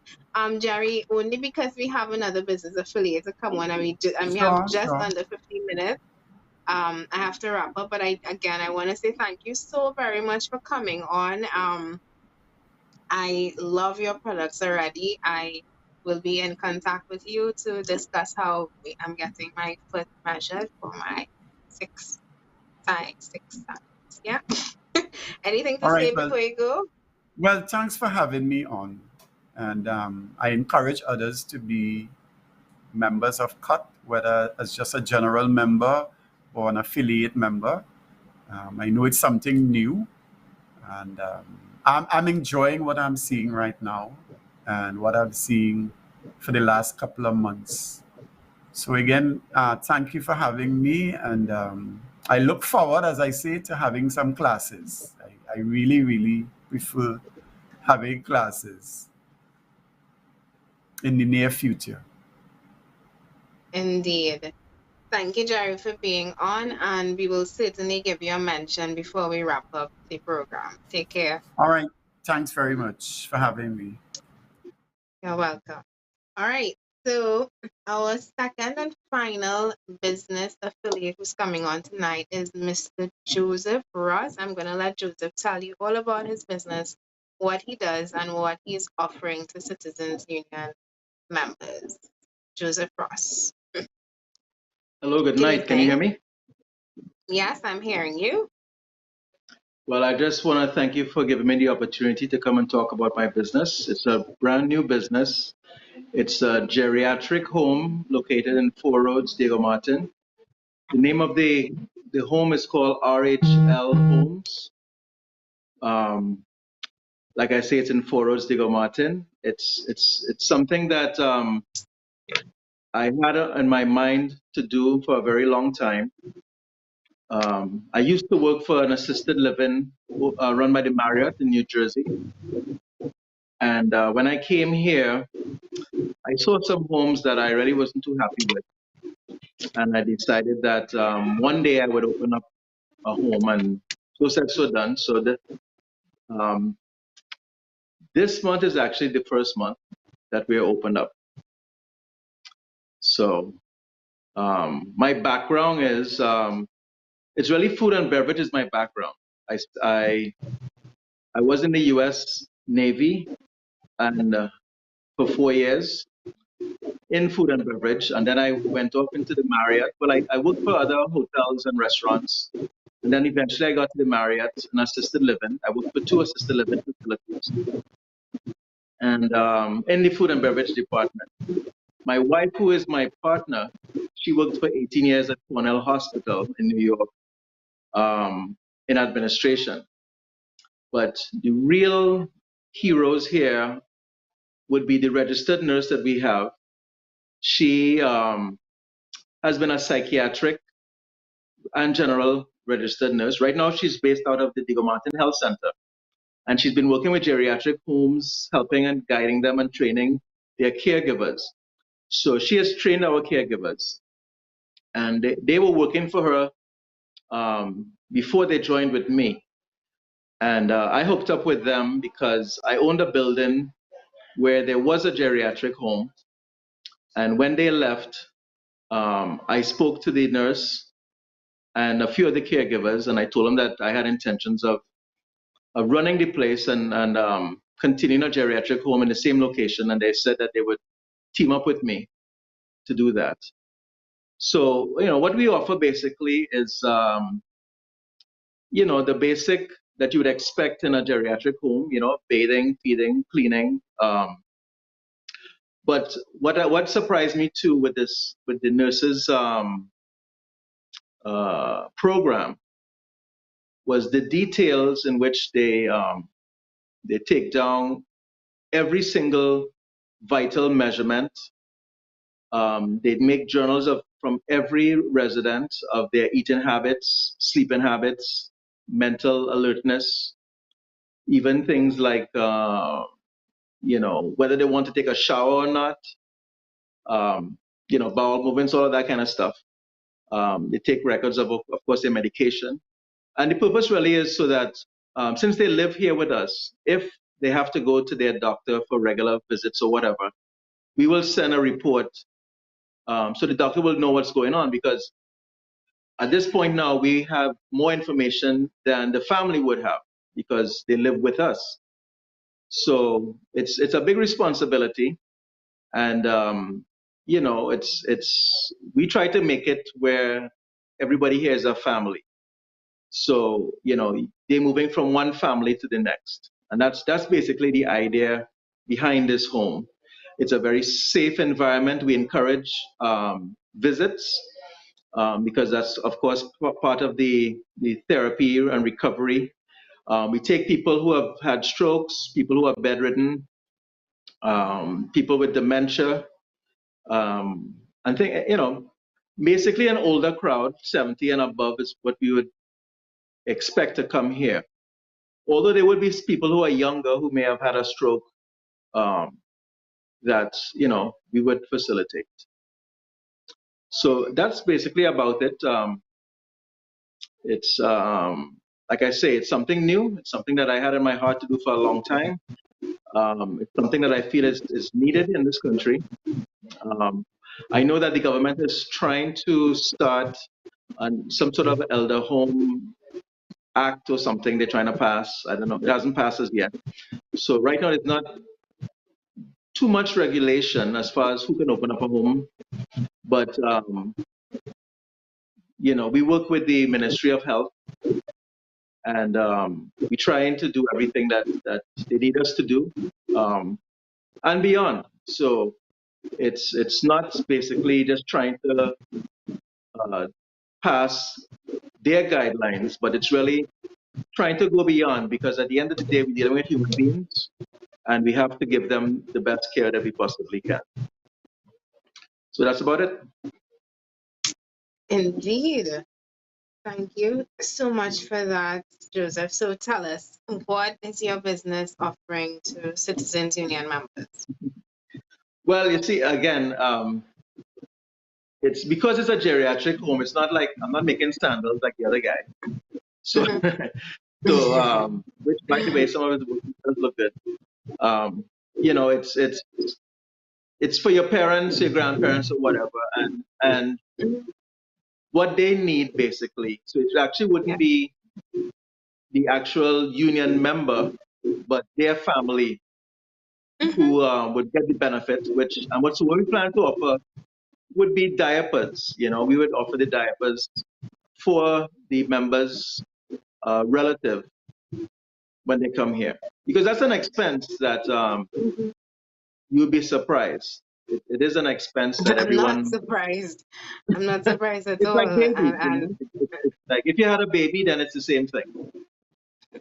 Jerry, only because we have another business affiliate to come on, and we have Sure, just sure. under 15 minutes. I have to wrap up, but I want to say thank you so very much for coming on. I love your products already. I will be in contact with you to discuss how I'm getting my foot measured for my six size. Yeah. Anything to All right. say Well, before you go? well, thanks for having me on. And I encourage others to be members of CUTT, whether as just a general member or an affiliate member. I know it's something new, and I'm enjoying what I'm seeing right now and what I'm seeing for the last couple of months. So again, thank you for having me, and I look forward, as I say, to having some classes. I really, really prefer having classes in the near future. Indeed. Thank you, Jerry, for being on, and we will certainly give you a mention before we wrap up the program. Take care. All right. Thanks very much for having me. You're welcome. All right. So our second and final business affiliate who's coming on tonight is Mr. Joseph Ross. I'm going to let Joseph tell you all about his business, what he does, and what he's offering to Citizens Union members. Joseph Ross. Hello, good Good night. Can you hear evening. me? Yes, I'm hearing you. Well, I just want to thank you for giving me the opportunity to come and talk about my business. It's a brand new business. It's a geriatric home located in Four Roads, Diego Martin. The name of the home is called RHL Homes. Like I say, it's in Four Roads, Diego Martin. It's something that I had in my mind to do for a very long time. I used to work for an assisted living run by the Marriott in New Jersey. And when I came here, I saw some homes that I really wasn't too happy with. And I decided that one day I would open up a home, and so said, so done. So this month is actually the first month that we are opened up. So my background is, it's really food and beverage is my background. I was in the U.S. Navy and for 4 years in food and beverage, and then I went off into the Marriott. Well, I worked for other hotels and restaurants, and then eventually I got to the Marriott and assisted living. I worked for 2 assisted living facilities, and in the food and beverage department. My wife, who is my partner, she worked for 18 years at Cornell Hospital in New York in administration. But the real heroes here would be the registered nurse that we have. She has been a psychiatric and general registered nurse. Right now, she's based out of the Diego Martin Health Center. And she's been working with geriatric homes, helping and guiding them and training their caregivers. So she has trained our caregivers. And they were working for her before they joined with me. And I hooked up with them because I owned a building where there was a geriatric home. And when they left, I spoke to the nurse and a few of the caregivers, and I told them that I had intentions of running the place and continuing a geriatric home in the same location. And they said that they would team up with me to do that. So, what we offer basically is, the basic that you would expect in a geriatric home, bathing, feeding, cleaning. But what surprised me too with the nurses program was the details in which they take down every single vital measurement. They make journals from every resident of their eating habits, sleeping habits, mental alertness, even things like whether they want to take a shower or not, bowel movements, all of that kind of stuff. They take records of course, their medication. And the purpose really is so that since they live here with us, if they have to go to their doctor for regular visits or whatever, we will send a report so the doctor will know what's going on, because at this point now we have more information than the family would have because they live with us. So it's a big responsibility, and we try to make it where everybody here is a family. So they're moving from one family to the next, and that's basically the idea behind this home. It's a very safe environment. We encourage visits because that's of course part of the therapy and recovery. We take people who have had strokes, people who are bedridden, people with dementia, and basically an older crowd, 70 and above is what we would expect to come here. Although there would be people who are younger who may have had a stroke that we would facilitate. So that's basically about it. It's like I say, it's something new. It's something that I had in my heart to do for a long time. It's something that I feel is needed in this country. I know that the government is trying to start some sort of elder home act or something they're trying to pass. I don't know. It hasn't passed as yet. So right now it's not too much regulation as far as who can open up a home. But, we work with the Ministry of Health, and we're trying to do everything that they need us to do, and beyond. So it's not basically just trying to pass their guidelines, but it's really trying to go beyond, because at the end of the day, we're dealing with human beings, and we have to give them the best care that we possibly can. So that's about it. Indeed. Thank you so much for that, Joseph. So tell us, what is your business offering to Citizens Union members? Well, you see, again, it's because it's a geriatric home. It's not like I'm not making sandals like the other guy. So, which by the way, some of it does look good. You know, it's for your parents, your grandparents, or whatever, and what they need basically. So it actually wouldn't be the actual union member, but their family who would get the benefit. Which and what we plan to offer would be diapers. You know, we would offer the diapers for the members' relative when they come here, because that's an expense that you'll be surprised. It is an expense that everyone. I'm not surprised. I'm not surprised at It's all. like babies, you know? It's like if you had a baby, then it's the same thing.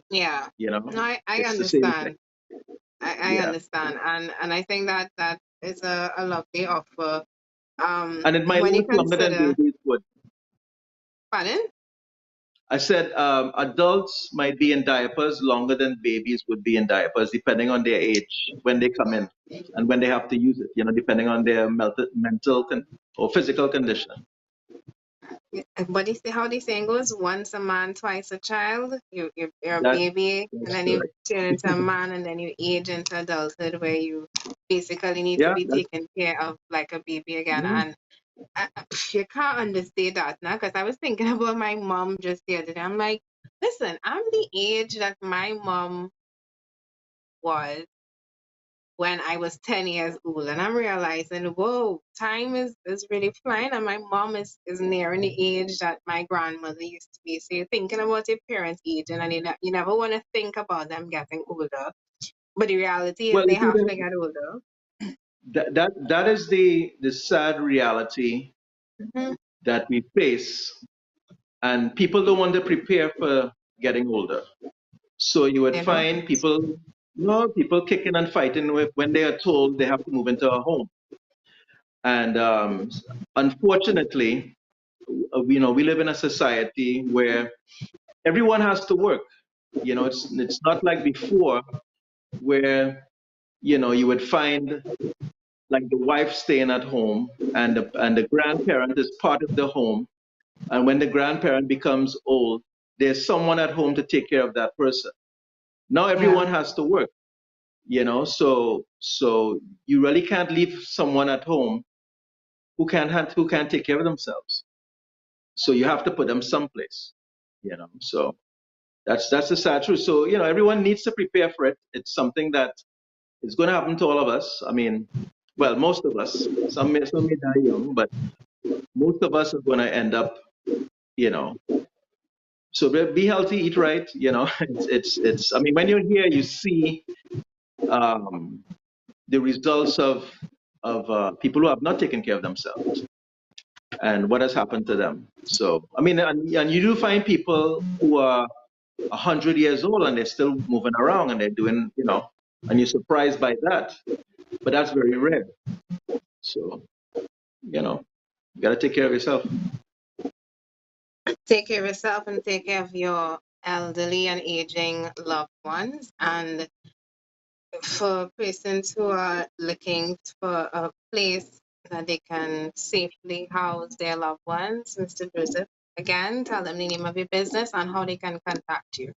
Yeah. You know, No, I it's the same understand. thing. I understand, and I think that is a lovely offer. And it might When you last longer than consider, babies would. pardon? I said adults might be in diapers longer than babies would be in diapers, depending on their age when they come in and when they have to use it. You know, depending on their mental or physical condition. But how the saying goes, once a man, twice a child. You're a That- baby, and that's then you correct. turn into a man, and then you age into adulthood, where you basically need to Yeah, be that's, taken care of like a baby again. yeah. And you can't understate that now, because I was thinking about my mom just the other day. I'm like, listen, I'm the age that my mom was when I was 10 years old, and I'm realizing, whoa, time is really flying, and my mom is nearing the age that my grandmother used to be. So you're thinking about your parents' age, and you never want to think about them getting older, but the reality is Well, they you see, have to get older. that is the sad reality Hmm. that we face, and people don't want to prepare for getting older. So you would They don't. find people kicking and fighting when they are told they have to move into a home. And unfortunately, you know, we live in a society where everyone has to work. You know, it's not like before where, you know, you would find like the wife staying at home and the grandparent is part of the home. And when the grandparent becomes old, there's someone at home to take care of that person. Now Yeah. everyone has to work, you know, so you really can't leave someone at home who can't take care of themselves. So you have to put them someplace, you know. So that's the sad truth. So, you know, everyone needs to prepare for it. It's something that is going to happen to all of us. I mean, well, most of us. Some may die young, but most of us are going to end up, you know. So be healthy, eat right. You know, it's. I mean, when you're here, you see um, the results of people who have not taken care of themselves and what has happened to them. So, I mean, and you do find people who are 100 years old and they're still moving around and they're doing, you know, and you're surprised by that. But that's very rare. So, you know, you got to take care of yourself. Take care of yourself and take care of your elderly and aging loved ones. And for persons who are looking for a place that they can safely house their loved ones, Mr. Joseph, again, tell them the name of your business and how they can contact you.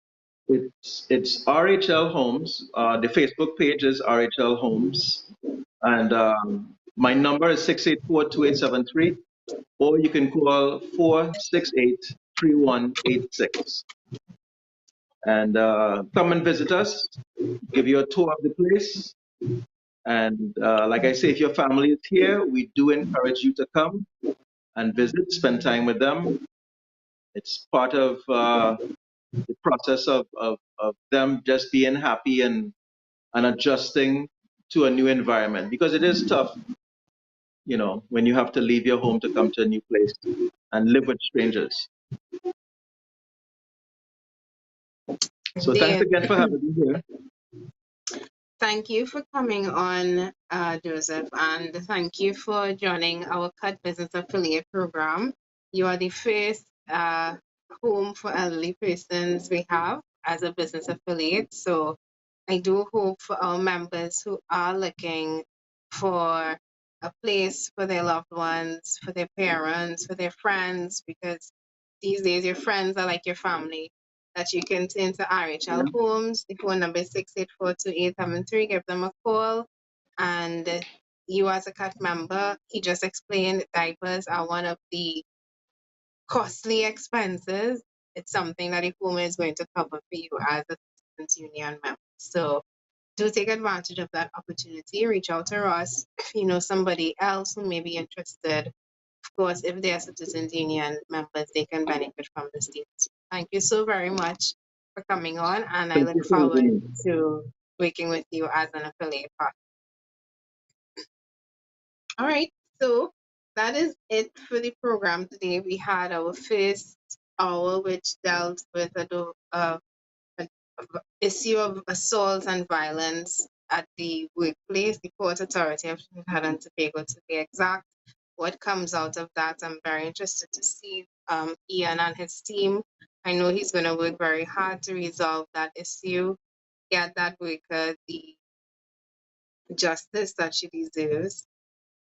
It's RHL Homes. The Facebook page is RHL Homes, and my number is 684-2873, or you can call 468-3186. And come and visit us, give you a tour of the place. And like I say, if your family is here, we do encourage you to come and visit, spend time with them. It's part of the process of them just being happy and adjusting to a new environment, because it is tough, when you have to leave your home to come to a new place and live with strangers. So thanks Indeed. again for having me here. Thank you for coming on, Joseph, and thank you for joining our CUTT Business Affiliate Program. You are the first home for elderly persons we have as a business affiliate. So I do hope for our members who are looking for a place for their loved ones, for their parents, for their friends, because these days your friends are like your family, that you can turn to RHL Homes. The phone number is 684-2873. Give them a call. And you as a CUTT member, he just explained diapers are one of the costly expenses. It's something that the home is going to cover for you as a Citizens Union member. So do take advantage of that opportunity. Reach out to us if you know somebody else who may be interested. Of course, if they are Citizens Union members, they can benefit from this deal. Thank you so very much for coming on, and I Thank look you for forward having me. to working with you as an affiliate partner. All right, so that is it for the program today. We had our first hour, which dealt with an issue of assault and violence at the workplace, the Port Authority of Trinidad and Tobago to be exact. What comes out of that, I'm very interested to see Ian and his team. I know he's going to work very hard to resolve that issue, get that worker the justice that she deserves,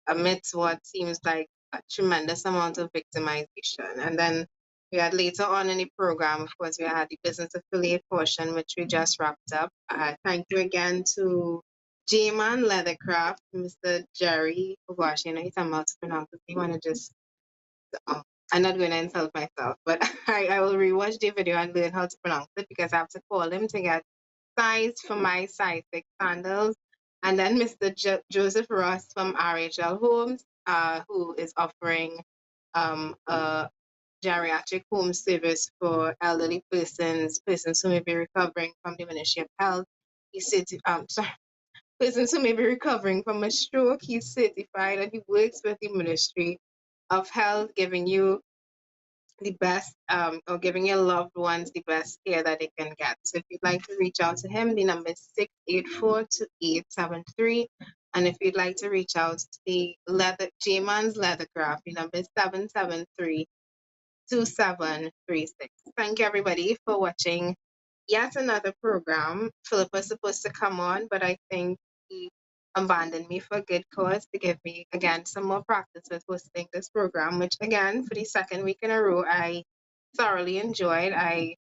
amidst what seems like a tremendous amount of victimization. And then we had later on in the program, of course, we had the business affiliate portion, which we just wrapped up. Thank you again to J-Man Leathercraft, Mr. Jerry. Oh gosh, he's a how to pronounce it. You want to just, I'm not going to insult myself, but I will rewatch the video and learn how to pronounce it, because I have to call him to get size for my size 6 sandals. And then Mr. Joseph Ross from RHL Homes, who is offering a geriatric home service for elderly persons who may be recovering from the Ministry of Health. Persons who may be recovering from a stroke. He's certified and he works with the Ministry of Health, giving you the best, or giving your loved ones the best care that they can get. So if you'd like to reach out to him, the number is 684-2873. And if you'd like to reach out to the J-Man's Leathercraft, the number is 773-2736. Thank you everybody for watching yet another program. Philip was supposed to come on, but I think he abandoned me for a good cause to give me again some more practice with hosting this program, which again for the second week in a row I thoroughly enjoyed. I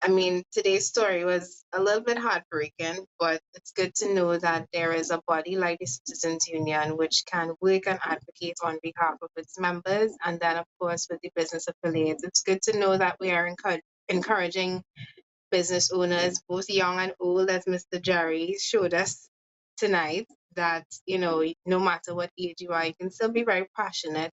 mean, today's story was a little bit heartbreaking, but it's good to know that there is a body like the Citizens Union which can work and advocate on behalf of its members. And then of course with the business affiliates, it's good to know that we are encouraging business owners, both young and old, as Mr. Jerry showed us tonight, that, no matter what age you are, you can still be very passionate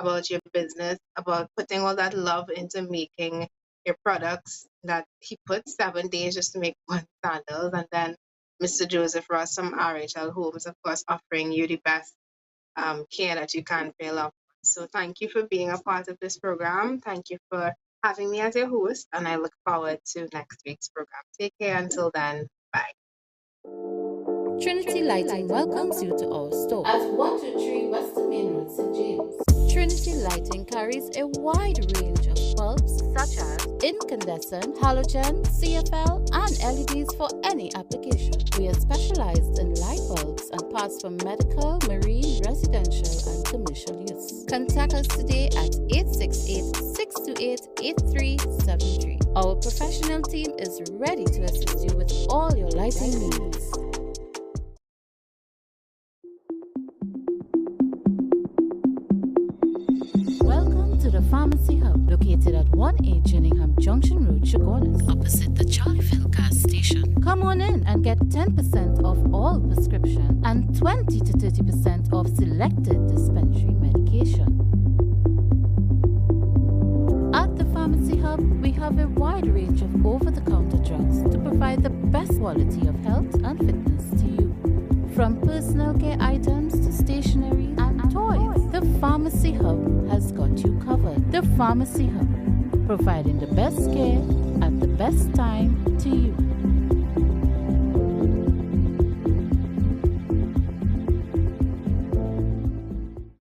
about your business, about putting all that love into making your products that he put 7 days just to make one sandals. And then Mr. Joseph Ross from RHL Homes, of course, offering you the best care that you can for your loved ones. So thank you for being a part of this program. Thank you for having me as your host, and I look forward to next week's program. Take care until then. Bye. Trinity Lighting welcomes you to our store at 123 Western Main Road, St. James. Trinity Lighting carries a wide range of bulbs such as incandescent, halogen, CFL, and LEDs for any application. We are specialized in light bulbs and parts for medical, marine, residential, and commercial use. Contact us today at 868-628-8373. Our professional team is ready to assist you with all your lighting needs. The Pharmacy Hub, located at 1A Gillingham Junction Road, Chagonis, opposite the Charlieville gas station. Come on in and get 10% off all prescription and 20 to 30% off selected dispensary medication. At the Pharmacy Hub, Hub, we have a wide range of over-the-counter drugs to provide the best quality of health and fitness to you. From personal care items to stationery and toys, the Pharmacy Hub has got you covered. The Pharmacy Hub, providing the best care at the best time to you.